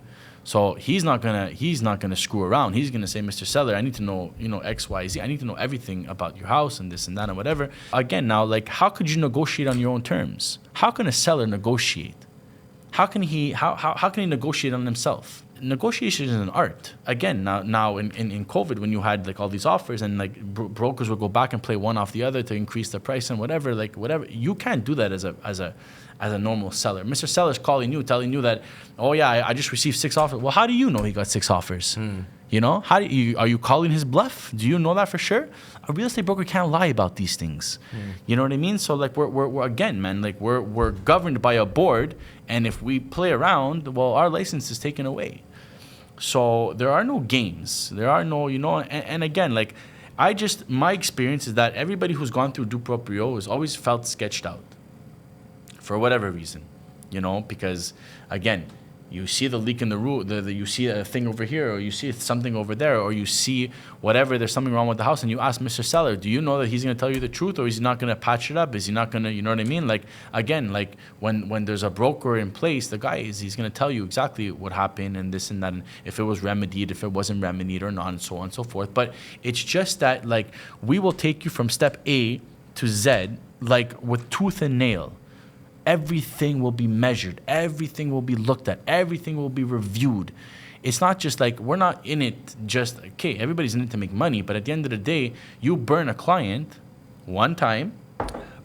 So he's not gonna screw around. He's gonna say, Mr. Seller, I need to know, X, Y, Z. I need to know everything about your house and this and that and whatever. Again, now, like, how could you negotiate on your own terms? How can a seller negotiate? How can he negotiate on himself? Negotiation is an art. Again, now in COVID, when you had like all these offers and like brokers would go back and play one off the other to increase the price and whatever, you can't do that as a normal seller. Mr. Seller's calling you, telling you that, oh yeah, I just received 6 offers. Well, how do you know he got 6 offers? Are you calling his bluff? Do you know that for sure? A real estate broker can't lie about these things. You know what I mean? So like we're again, man, like we're governed by a board, and if we play around, well, our license is taken away. So there are no games. There are no, and again, like my experience is that everybody who's gone through do Proprio has always felt sketched out for whatever reason, because again, you see the leak in the roof, you see a thing over here, or you see something over there, or you see whatever, there's something wrong with the house, and you ask Mr. Seller, do you know that he's going to tell you the truth, or is he not going to patch it up? Is he not going to, you know what I mean? Like, again, like when there's a broker in place, the guy he's going to tell you exactly what happened and this and that, and if it was remedied, if it wasn't remedied or not, and so on and so forth. But it's just that, like, we will take you from step A to Z, like, with tooth and nail. Everything will be measured. Everything will be looked at. Everything will be reviewed. It's not just like, we're not in it just, okay, everybody's in it to make money, but at the end of the day, you burn a client one time.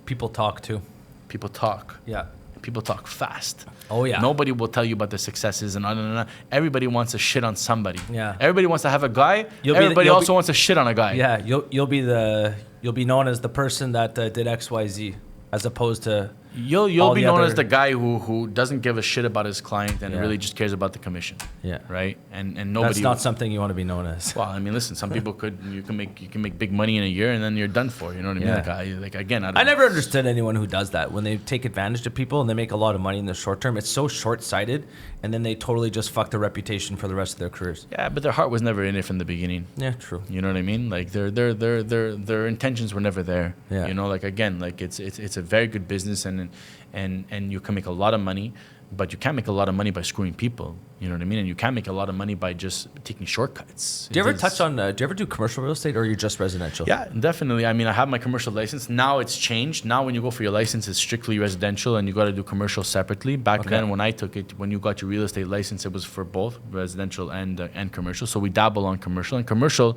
People talk too. People talk. Yeah. People talk fast. Oh, yeah. Nobody will tell you about their successes and everybody wants to shit on somebody. Yeah. Everybody wants to have a guy. Everybody also wants to shit on a guy. Yeah, you'll be known as the person that did XYZ, as opposed to You'll all be the known other- as the guy who doesn't give a shit about his client and Yeah. really just cares about the commission. Yeah. Right. And nobody. That's not something you want to be known as. Well, I mean, listen. Some people you can make big money in a year and then you're done for. You know what I mean? Yeah. Like again, I never understood anyone who does that. When they take advantage of people and they make a lot of money in the short term, it's so short-sighted, and then they totally just fuck their reputation for the rest of their careers. Yeah, but their heart was never in it from the beginning. Yeah, true. You know what I mean? Like their intentions were never there. Yeah. You know, like again, like it's a very good business and you can make a lot of money, but you can't make a lot of money by screwing people. You know what I mean? And you can't make a lot of money by just taking shortcuts. Do you ever touch on? Do you ever do commercial real estate, or are you just residential? Yeah, definitely. I mean, I have my commercial license. Now it's changed. Now when you go for your license, it's strictly residential and you got to do commercial separately. Back then when I took it, when you got your real estate license, it was for both residential and commercial. So we dabble on commercial. And commercial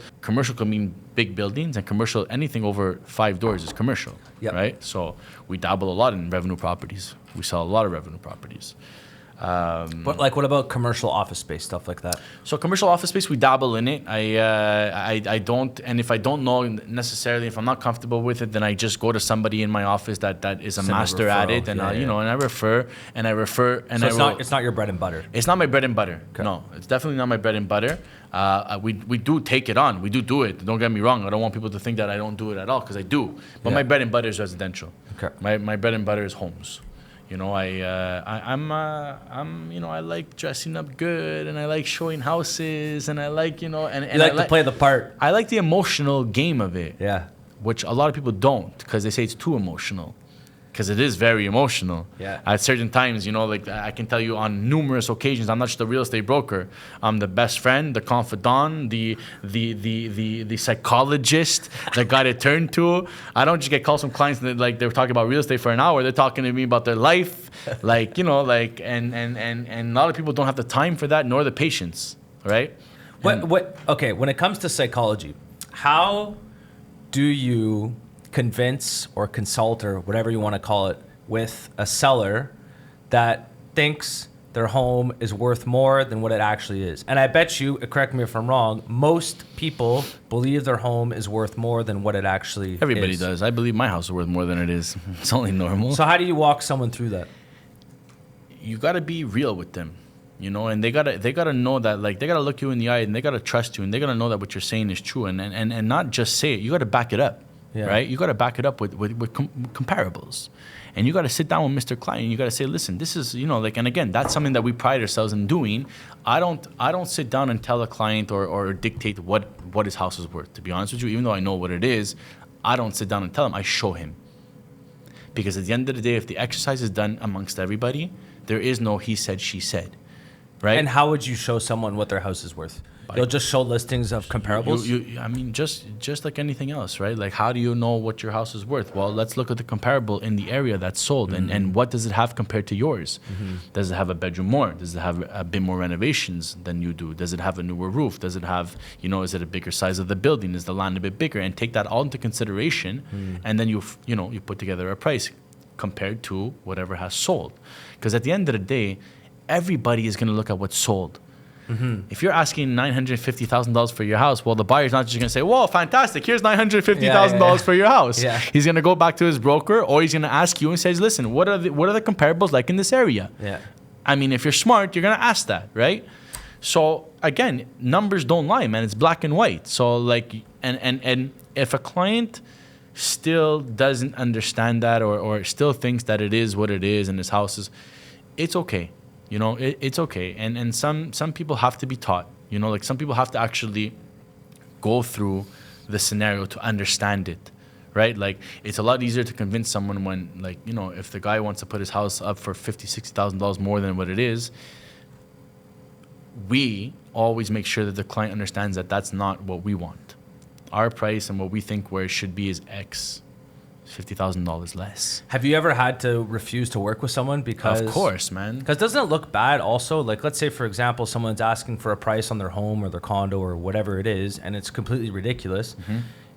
can mean big buildings, and commercial, anything over 5 doors is commercial, right? So we dabble a lot in revenue properties. We sell a lot of revenue properties. But like, what about commercial office space, stuff like that? So commercial office space, we dabble in it. I don't, and if I don't know necessarily, if I'm not comfortable with it, then I just go to somebody in my office that is a Send a master at referral. it, and Yeah, you know, and I refer, and So it's not your bread and butter. It's not my bread and butter. Okay. No, it's definitely not my bread and butter. We do take it on. We do it. Don't get me wrong. I don't want people to think that I don't do it at all, because I do. But my bread and butter is residential. Okay. My bread and butter is homes. You know, I'm you know, I like dressing up good, and I like showing houses, and I like, you know, and You like to play the part. I like the emotional game of it. Yeah. Which a lot of people don't, because they say it's too emotional. Because it is very emotional. Yeah. At certain times, you know, like I can tell you on numerous occasions, I'm not just a real estate broker. I'm the best friend, the confidant, the psychologist, the guy to turn to. I don't just get calls from clients that like they're talking about real estate for an hour. They're talking to me about their life, like, you know, like and a lot of people don't have the time for that nor the patience, right? Okay, when it comes to psychology, how do you convince or consult or whatever you want to call it with a seller that thinks their home is worth more than what it actually is? And I bet you, correct me if I'm wrong, most people believe their home is worth more than what it actually Everybody is. does. I believe my house is worth more than it is. It's only normal. So how do you walk someone through that? You got to be real with them. You know, and they gotta know that, like, they gotta look you in the eye, and they gotta trust you, and they gotta know that what you're saying is true, and not just say it. You gotta back it up, right? You gotta back it up with comparables, and you gotta sit down with Mr. Client, and you gotta say, listen, this is, you know, like, and again, that's something that we pride ourselves in doing. I don't sit down and tell a client or dictate what his house is worth. To be honest with you, even though I know what it is, I don't sit down and tell him. I show him, because at the end of the day, if the exercise is done amongst everybody, there is no he said, she said. Right? And how would you show someone what their house is worth? You'll just show listings of comparables? I mean, just like anything else, right? Like, how do you know what your house is worth? Well, let's look at the comparable in the area that's sold, and what does it have compared to yours? Does it have a bedroom more? Does it have a bit more renovations than you do? Does it have a newer roof? Does it have, you know, is it a bigger size of the building? Is the land a bit bigger? And take that all into consideration, and then you put together a price compared to whatever has sold. Because at the end of the day, everybody is going to look at what's sold. If you're asking $950,000 for your house, well, the buyer's not just going to say, "Whoa, fantastic! Here's $950,000 for your house." Yeah. He's going to go back to his broker, or he's going to ask you and says, "Listen, what are the comparables like in this area?" Yeah. I mean, if you're smart, you're going to ask that, right? So again, numbers don't lie, man. It's black and white. So like, and if a client still doesn't understand that, or still thinks that it is what it is and his house is, it's okay. You know, it's okay. And some people have to be taught. You know, like, some people have to actually go through the scenario to understand it, right? Like, it's a lot easier to convince someone when, like, you know, if the guy wants to put his house up for $50,000, $60,000 more than what it is, we always make sure that the client understands that that's not what we want. Our price and what we think where it should be is X. $50,000 less. Have you ever had to refuse to work with someone because... Of course, man. Because doesn't it look bad also? Like, let's say, for example, someone's asking for a price on their home or their condo or whatever it is, and it's completely ridiculous.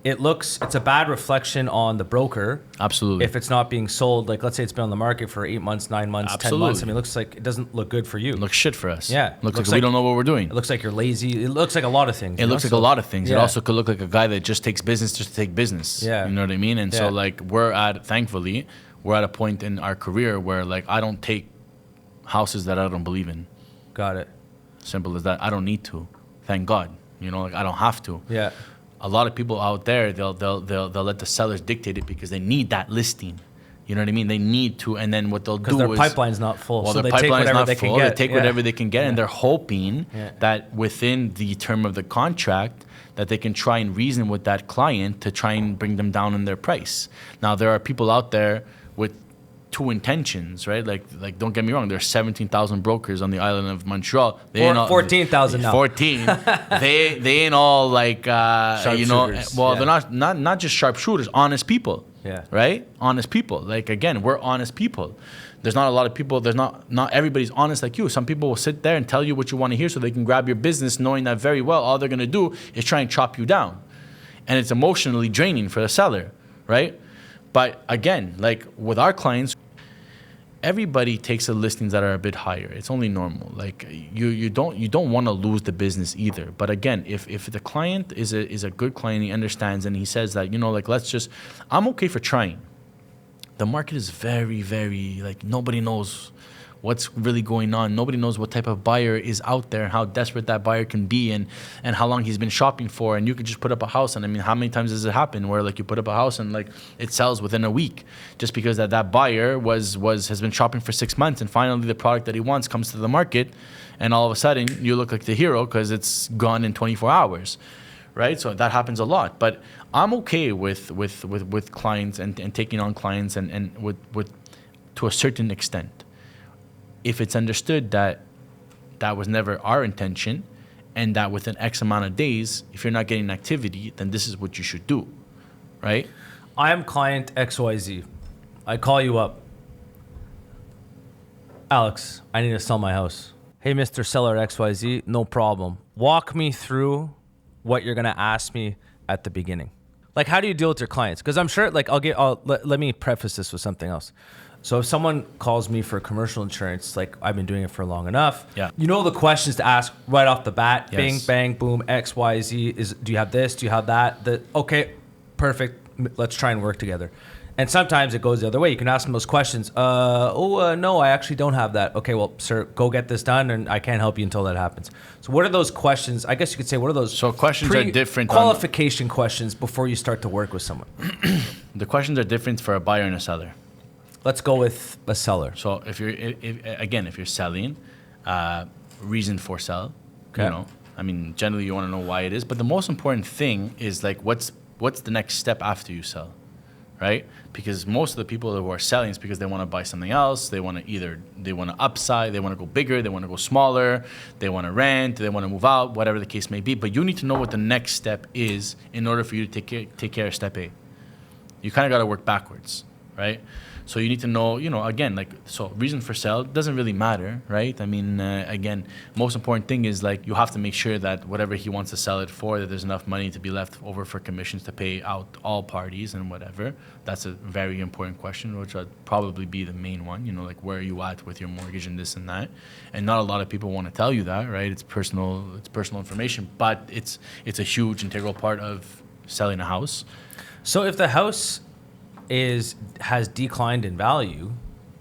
It's a bad reflection on the broker. Absolutely. If it's not being sold, like, let's say it's been on the market for 8 months, 9 months, Absolutely. 10 months. I mean, it looks like it doesn't look good for you. It looks shit for us. Yeah. Looks like we don't know what we're doing. It looks like you're lazy. It looks like a lot of things. It looks like a lot of things. It Yeah. also could look like a guy that just takes business just to take business. Yeah. You know what I mean? And so, Yeah. like, thankfully, we're at a point in our career where like I don't take houses that I don't believe in. Got it. Simple as that. I don't need to. Thank God. You know, like I don't have to. Yeah. A lot of people out there, they'll let the sellers dictate it because they need that listing. You know what I mean? They need to, and then what they'll do is... Because their pipeline's not full, well, so their they take pipeline's whatever not they full. can get. They take whatever they can get, and they're hoping Yeah. that within the term of the contract, that they can try and reason with that client to try and bring them down in their price. Now, there are people out there with two intentions, right? Like don't get me wrong, there's 17,000 brokers on the island of Montreal. They ain't all 14,000 now. 14. they ain't all like you know. Well, yeah. they're not just sharpshooters, honest people. Yeah. Right? Honest people. Like again, we're honest people. There's not a lot of people. There's not everybody's honest like you. Some people will sit there and tell you what you want to hear, so they can grab your business, knowing that very well all they're gonna do is try and chop you down, and it's emotionally draining for the seller, right? But again, like with our clients, everybody takes the listings that are a bit higher. It's only normal. Like you don't want to lose the business either. But again, if the client is a good client, he understands and he says that, you know, like I'm okay for trying. The market is very, very like nobody knows what's really going on. Nobody knows what type of buyer is out there and how desperate that buyer can be and how long he's been shopping for. And you could just put up a house. And I mean, how many times does it happen where like you put up a house and like it sells within a week just because that buyer has been shopping for 6 months and finally the product that he wants comes to the market and all of a sudden you look like the hero because it's gone in 24 hours. Right? So that happens a lot. But I'm okay with clients and taking on clients and with to a certain extent. If it's understood that was never our intention and that within X amount of days, if you're not getting activity, then this is what you should do, right? I am client XYZ. I call you up. Alex, I need to sell my house. Hey, Mr. Seller XYZ, no problem. Walk me through what you're going to ask me at the beginning. Like, how do you deal with your clients? Because I'm sure, like, let me preface this with something else. So if someone calls me for commercial insurance, like I've been doing it for long enough, yeah. You know the questions to ask right off the bat. Yes. Bing, bang, boom, X, Y, Z. Do you have this? Do you have that? Okay, perfect. Let's try and work together. And sometimes it goes the other way. You can ask them those questions. No, I actually don't have that. Okay, well, sir, go get this done, and I can't help you until that happens. So what are those questions? I guess you could say, what are those? So questions are different. Qualification questions before you start to work with someone. The questions are different for a buyer and a seller. Let's go with a seller. So if you're selling, reason for sell, okay. You know, I mean, generally you want to know why it is, but the most important thing is like, what's the next step after you sell, right? Because most of the people who are selling is because they want to buy something else. They want to upside, they want to go bigger, they want to go smaller, they want to rent, they want to move out, whatever the case may be. But you need to know what the next step is in order for you to take care of step A. You kind of got to work backwards, right? So you need to know, you know, again, like, so reason for sale doesn't really matter, right? I mean, again, most important thing is like you have to make sure that whatever he wants to sell it for, that there's enough money to be left over for commissions to pay out all parties and whatever. That's a very important question, which would probably be the main one, you know, like where are you at with your mortgage and this and that. And not a lot of people want to tell you that, right? It's personal information, but it's a huge integral part of selling a house. So if the house has declined in value,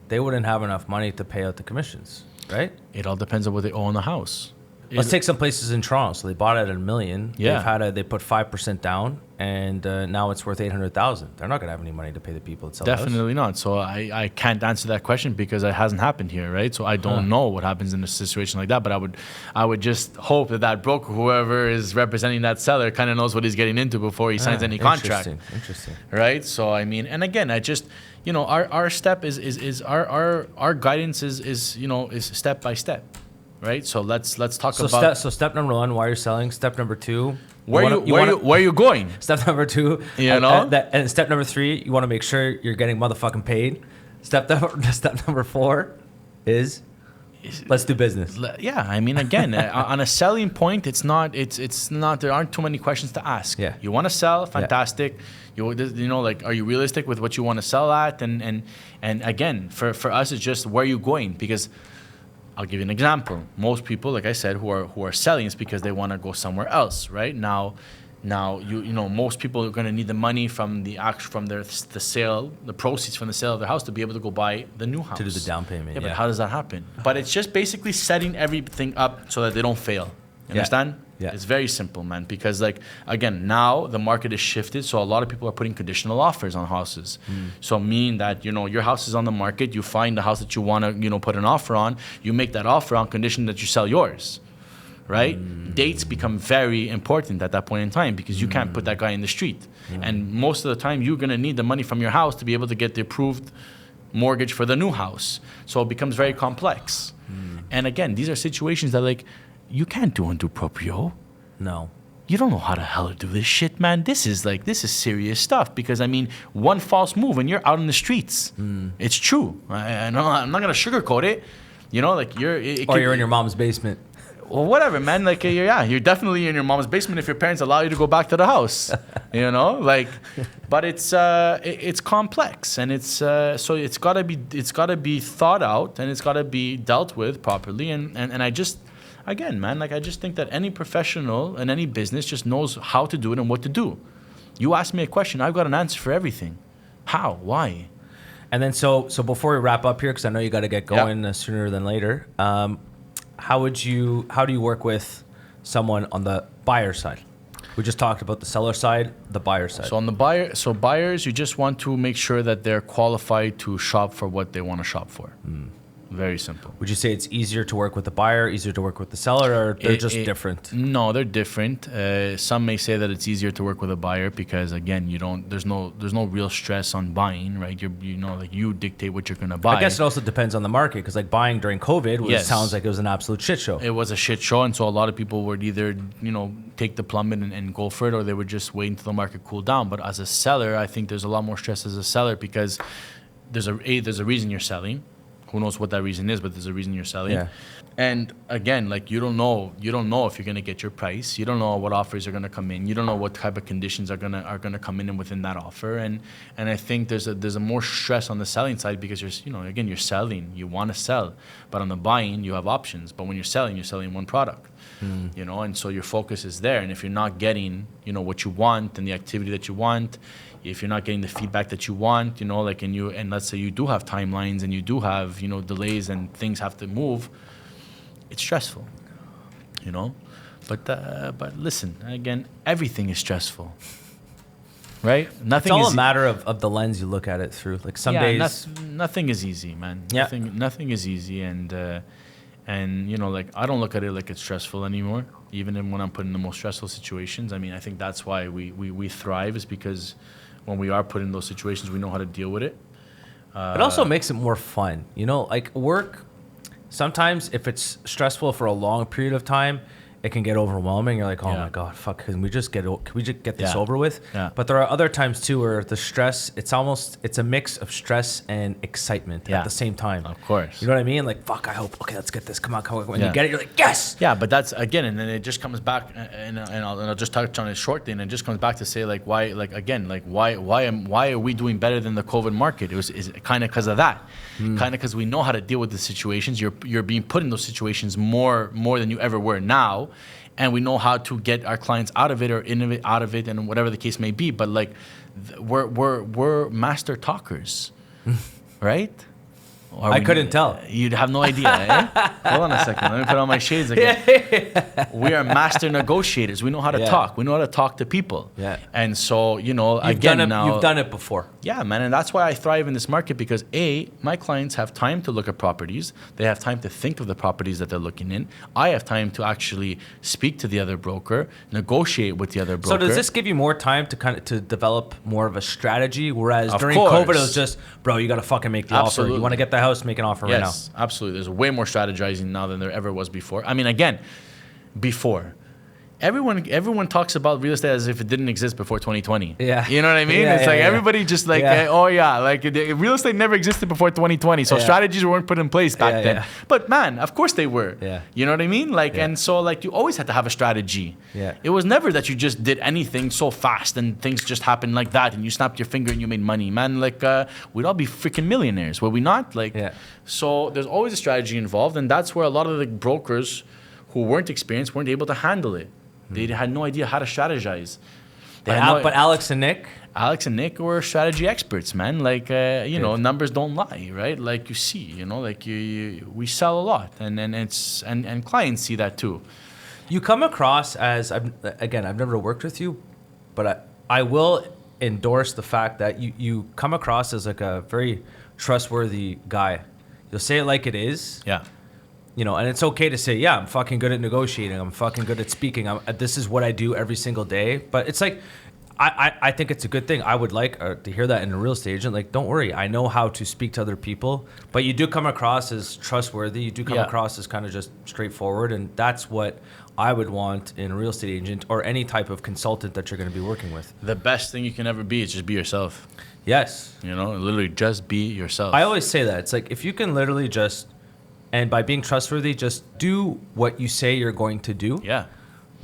they wouldn't have enough money to pay out the commissions, right? It all depends on what they owe on the house. Let's take some places in Toronto. So they bought it at $1 million. Yeah. They put 5% down, and now it's worth $800,000. They're not gonna have any money to pay the people that sell the house. Definitely not. So I can't answer that question because it hasn't happened here, right? So I don't know what happens in a situation like that. But I would just hope that broker, whoever is representing that seller, kind of knows what he's getting into before he signs any contract. Interesting. Right. So I mean, and again, I just, you know, our step is our guidance is you know, is step by step. Right, so let's talk about. So step number 1, why you're selling. Step number 2, where are you going? Step number 2, you know, and step number 3, you want to make sure you're getting motherfucking paid. Step number 4 is let's do business. Yeah, I mean, again, on a selling point, it's not. There aren't too many questions to ask. Yeah, you want to sell, fantastic. Yeah. You know, like, are you realistic with what you want to sell at? And again, for us, it's just where are you going? Because I'll give you an example. Most people, like I said, who are selling is because they want to go somewhere else, right? Now Now, you know, most people are going to need the money from the sale, the proceeds from the sale of their house to be able to go buy the new house. To do the down payment. Yeah, but how does that happen? But it's just basically setting everything up so that they don't fail. You understand? Yeah. It's very simple, man. Because, like, again, now the market is shifted, so a lot of people are putting conditional offers on houses. So meaning that, you know, your house is on the market, you find the house that you want to, you know, put an offer on, you make that offer on condition that you sell yours. Right? Dates become very important at that point in time because you can't put that guy in the street. And most of the time, you're going to need the money from your house to be able to get the approved mortgage for the new house. So it becomes very complex. And again, these are situations that, like, you can't do Proprio. No. You don't know how the hell to do this shit, man. This is serious stuff because, I mean, one false move and you're out in the streets. It's true. I know, I'm not going to sugarcoat it. You know, like you're in your mom's basement. Well, whatever, man. Like, you're definitely in your mom's basement if your parents allow you to go back to the house. You know, like, but it's complex, and it's so it's gotta be thought out, and it's gotta be dealt with properly. And I just, again, man, like I just think that any professional in any business just knows how to do it and what to do. You ask me a question, I've got an answer for everything. How? Why? And then so before we wrap up here, because I know you got to get going sooner than later. How do you work with someone on the buyer side? We just talked about the seller side, the buyer side. So on the buyers, you just want to make sure that they're qualified to shop for what they want to shop for. Very simple. Would you say it's easier to work with the buyer, easier to work with the seller, or they're just different? No, they're different. Some may say that it's easier to work with a buyer because, again, there's no real stress on buying, right? You dictate what you're gonna buy. I guess it also depends on the market because, like, buying during COVID sounds like it was an absolute shit show. It was a shit show, and so a lot of people would either take the plummet and go for it, or they would just wait until the market cooled down. But as a seller, I think there's a lot more stress as a seller because there's a reason you're selling. Who knows what that reason is, but there's a reason you're selling. Yeah. And again, like you don't know if you're gonna get your price. You don't know what offers are gonna come in. You don't know what type of conditions are gonna come in and within that offer. And I think there's a more stress on the selling side because you're selling. You want to sell, but on the buying you have options. But when you're selling one product. And so your focus is there. And if you're not getting what you want and the activity that you want, if you're not getting the feedback that you want, and let's say you do have timelines and you do have delays and things have to move, it's stressful, but listen, again, everything is stressful, right? It's all a matter of the lens you look at it through. Like some days nothing is easy, man. Nothing is easy. And like I don't look at it like it's stressful anymore, even when I'm put in the most stressful situations. I mean, I think that's why we thrive, is because when we are put in those situations, we know how to deal with it. It also makes it more fun. Like work, sometimes if it's stressful for a long period of time, it can get overwhelming. You're like, oh my God, fuck, can we just get this over with? Yeah. But there are other times too where the stress, it's a mix of stress and excitement at the same time. Of course. You know what I mean? Like, fuck, I hope, okay, let's get this. Come on. When you get it, you're like, yes! Yeah, but that's, again, and then it just comes back, and I'll just touch on it shortly, and it just comes back to say, like, why are we doing better than the COVID market? Is kind of because of that. Kind of because we know how to deal with the situations. You're being put in those situations more than you ever were now. And we know how to get our clients out of it or innovate out of it, and whatever the case may be. But like, we're master talkers, right? I couldn't tell. You'd have no idea, eh? Hold on a second. Let me put on my shades again. We are master negotiators. We know how to talk. We know how to talk to people. Yeah. And so, you've done it before. Yeah, man. And that's why I thrive in this market, because my clients have time to look at properties. They have time to think of the properties that they're looking in. I have time to actually speak to the other broker, negotiate with the other broker. So does this give you more time to develop more of a strategy? Whereas during COVID, it was just, bro, you got to fucking make the offer. You want to get the house, make an offer right now. Yes, absolutely. There's way more strategizing now than there ever was before. I mean, again, before. Everyone talks about real estate as if it didn't exist before 2020. Yeah. You know what I mean? Everybody just like, real estate never existed before 2020. So strategies weren't put in place back then. Yeah. But man, of course they were. Yeah. You know what I mean? And so like you always had to have a strategy. Yeah. It was never that you just did anything so fast and things just happened like that and you snapped your finger and you made money. Man, like we'd all be freaking millionaires, were we not? So there's always a strategy involved, and that's where a lot of the brokers who weren't experienced weren't able to handle it. They had no idea how to strategize. But Alex and Nick were strategy experts, man. Like, numbers don't lie, right? Like you see, like we sell a lot, and clients see that too. You come across as, I've never worked with you, but I will endorse the fact that you come across as like a very trustworthy guy. You'll say it like it is. Yeah. And it's okay to say, yeah, I'm fucking good at negotiating. I'm fucking good at speaking. This is what I do every single day. But it's like, I think it's a good thing. I would like to hear that in a real estate agent. Like, don't worry. I know how to speak to other people. But you do come across as trustworthy. You do come across as kind of just straightforward. And that's what I would want in a real estate agent or any type of consultant that you're going to be working with. The best thing you can ever be is just be yourself. Yes. Literally just be yourself. I always say that. It's like, if you can literally just, and by being trustworthy, just do what you say you're going to do. Yeah.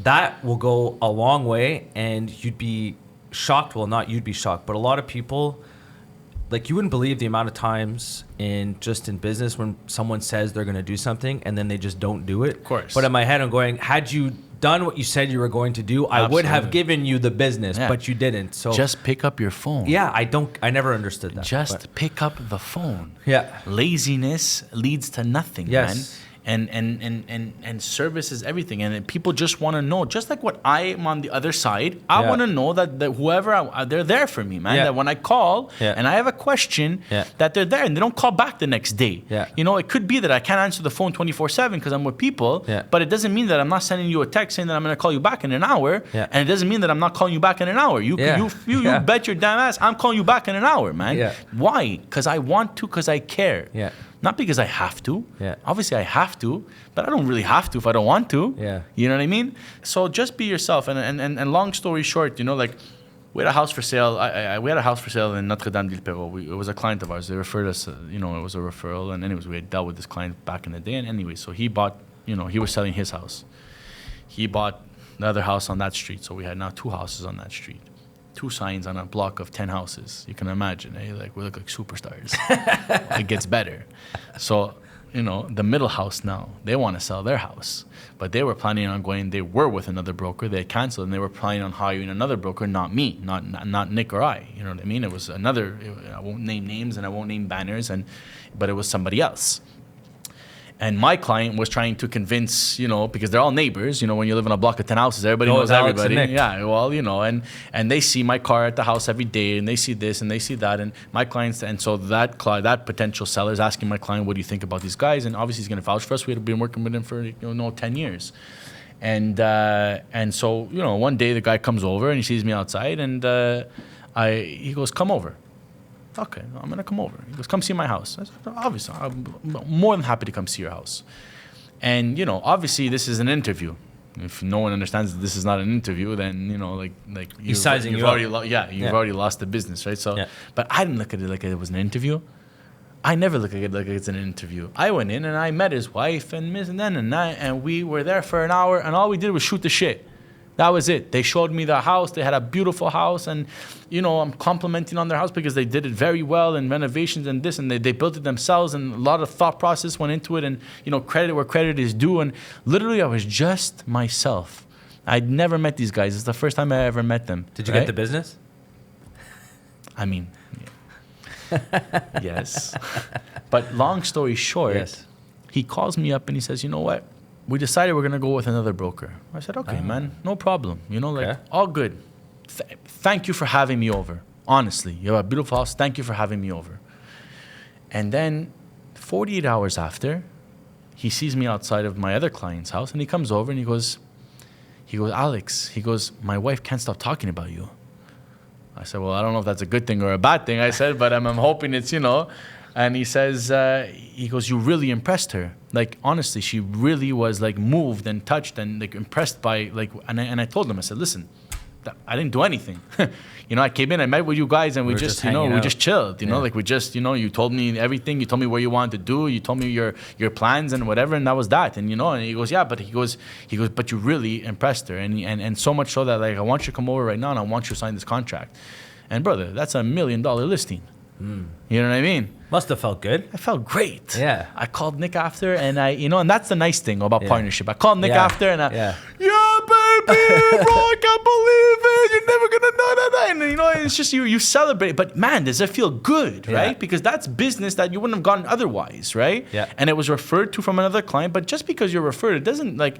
That will go a long way, and you'd be shocked. Well, not you'd be shocked, but a lot of people, like, you wouldn't believe the amount of times in business when someone says they're going to do something and then they just don't do it. Of course. But in my head, I'm going, had you done what you said you were going to do, I would have given you the business, but you didn't. So just pick up your phone. Yeah, I never understood that. Just pick up the phone. Yeah. Laziness leads to nothing, yes. man. And service is everything. And people just want to know, just like what I am on the other side, I want to know that whoever, they're there for me, man. That when I call and I have a question, that they're there and they don't call back the next day. Yeah. It could be that I can't answer the phone 24/7 because I'm with people, but it doesn't mean that I'm not sending you a text saying that I'm going to call you back in an hour. Yeah. And it doesn't mean that I'm not calling you back in an hour. You bet your damn ass I'm calling you back in an hour, man. Yeah. Why? Because I want to, because I care. Yeah. Not because I have to. Yeah. Obviously, I have to, but I don't really have to if I don't want to. Yeah. You know what I mean? So just be yourself. And long story short, like, we had a house for sale. We had a house for sale in Notre Dame d'Ile-Perrot. It was a client of ours. They referred us. It was a referral. And anyways, we had dealt with this client back in the day. And anyway, so he bought. He was selling his house. He bought the other house on that street. So we had now 2 houses on that street. 2 signs on a block of 10 houses. You can imagine, Like, we look like superstars. It gets better. So, the middle house now, they want to sell their house. But they were planning on going, they were with another broker. They canceled, and they were planning on hiring another broker, not me, not Nick or I. You know what I mean? It was another, I won't name names and I won't name banners, but it was somebody else. And my client was trying to convince, because they're all neighbors, when you live in a block of 10 houses, everybody knows everybody. Yeah, well, and they see my car at the house every day, and they see this and they see that. And my clients, and so that potential seller is asking my client, what do you think about these guys? And obviously he's going to vouch for us. We had been working with him for, 10 years. And so, one day the guy comes over and he sees me outside, and he goes, come over. Okay, I'm going to come over. He goes, come see my house. I said, obviously, I'm more than happy to come see your house. And, obviously this is an interview. If no one understands that this is not an interview, then, he's sizing you already up. You've already lost the business, right? So, but I didn't look at it like it was an interview. I never look at it like it's an interview. I went in and I met his wife and we were there for an hour, and all we did was shoot the shit. That was it. They showed me the house. They had a beautiful house, and I'm complimenting on their house because they did it very well, and renovations and this, and they built it themselves, and a lot of thought process went into it, and credit where credit is due. And literally, I was just myself. I'd never met these guys. It's the first time I ever met them. Did you get the business? I mean, yes. But long story short, he calls me up and he says, you know what? We decided we're going to go with another broker. I said, okay, man, no problem. All good. Thank you for having me over. Honestly, you have a beautiful house. Thank you for having me over. And then 48 hours after, he sees me outside of my other client's house, and he comes over and he goes, Alex, my wife can't stop talking about you. I said, well, I don't know if that's a good thing or a bad thing. I said, but I'm hoping it's, And he says, he goes, you really impressed her. Like, honestly, she really was, like, moved and touched and, like, impressed by, like, and I told him, I said, listen, I didn't do anything. I came in, I met with you guys, and we just chilled, like, we just, you told me everything. You told me what you wanted to do. You told me your plans and whatever, and that was that. And, and he goes, yeah, but he goes, but you really impressed her. And so much so that, like, I want you to come over right now, and I want you to sign this contract. And, brother, that's $1 million listing. You know what I mean? Must have felt good. I felt great. Yeah. I called Nick after, and and that's the nice thing about partnership. I called Nick after, and yeah, baby, bro, I can't believe it. You're never going to know that. And, you know, it's just you celebrate. But, man, does it feel good, right? Yeah. Because that's business that you wouldn't have gotten otherwise, right? Yeah. And it was referred to from another client. But just because you're referred, it doesn't, like...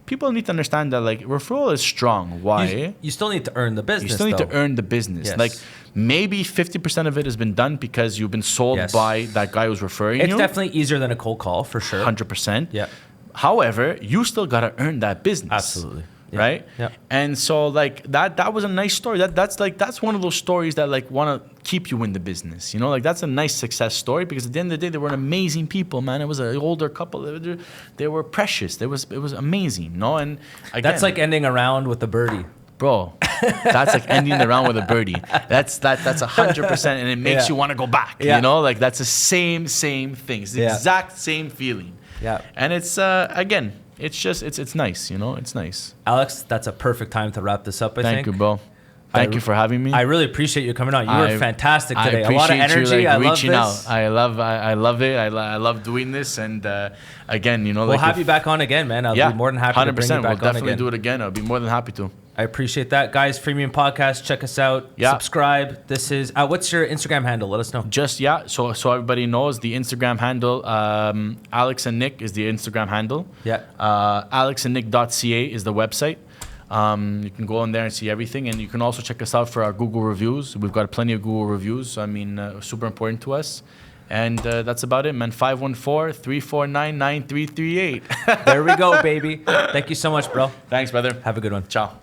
People need to understand that, like, referral is strong. Why? You still need to earn the business. You still need to earn the business. Yes. Like, maybe 50% of it has been done because you've been sold Yes. by that guy who's referring you. It's definitely easier than a cold call, for sure. 100%. Yeah. However, you still got to earn that business. Absolutely. Yeah. Right? Yeah. And so, like, that was a nice story. That's one of those stories that, like, want to keep you in the business. You know, like, that's a nice success story because at the end of the day, they were amazing people, man. It was an older couple. They were precious. It was amazing, no? And again, That's like ending a round with a birdie. bro, that's like ending the round with a birdie. That's 100%, and it makes you want to go back. Yeah. You know, like, that's the same thing. It's the exact same feeling. Yeah. And it's again, it's just it's nice. You know, it's nice. Alex, that's a perfect time to wrap this up. I think. Thank you, bro. Thank you for having me. I really appreciate you coming on. You were fantastic today. I appreciate a lot of energy. you, like, I love reaching this. out. I love it. I love doing this. And again, you know, We'll like, have you back on again, man. I'll be more than happy to bring you back we'll on definitely again. do it again. I'll be more than happy to. I appreciate that, guys. Freemium Podcast. Check us out. Yeah. Subscribe. This is what's your Instagram handle? Let us know. So everybody knows the Instagram handle. Alex and Nick is the Instagram handle. Yeah. alexandnick.ca is the website. You can go on there and see everything, and you can also check us out for our Google reviews. We've got plenty of Google reviews. I mean, super important to us. And that's about it, man. 514-349-9338. There we go, baby. Thank you so much, bro. Thanks, brother. Have a good one. Ciao.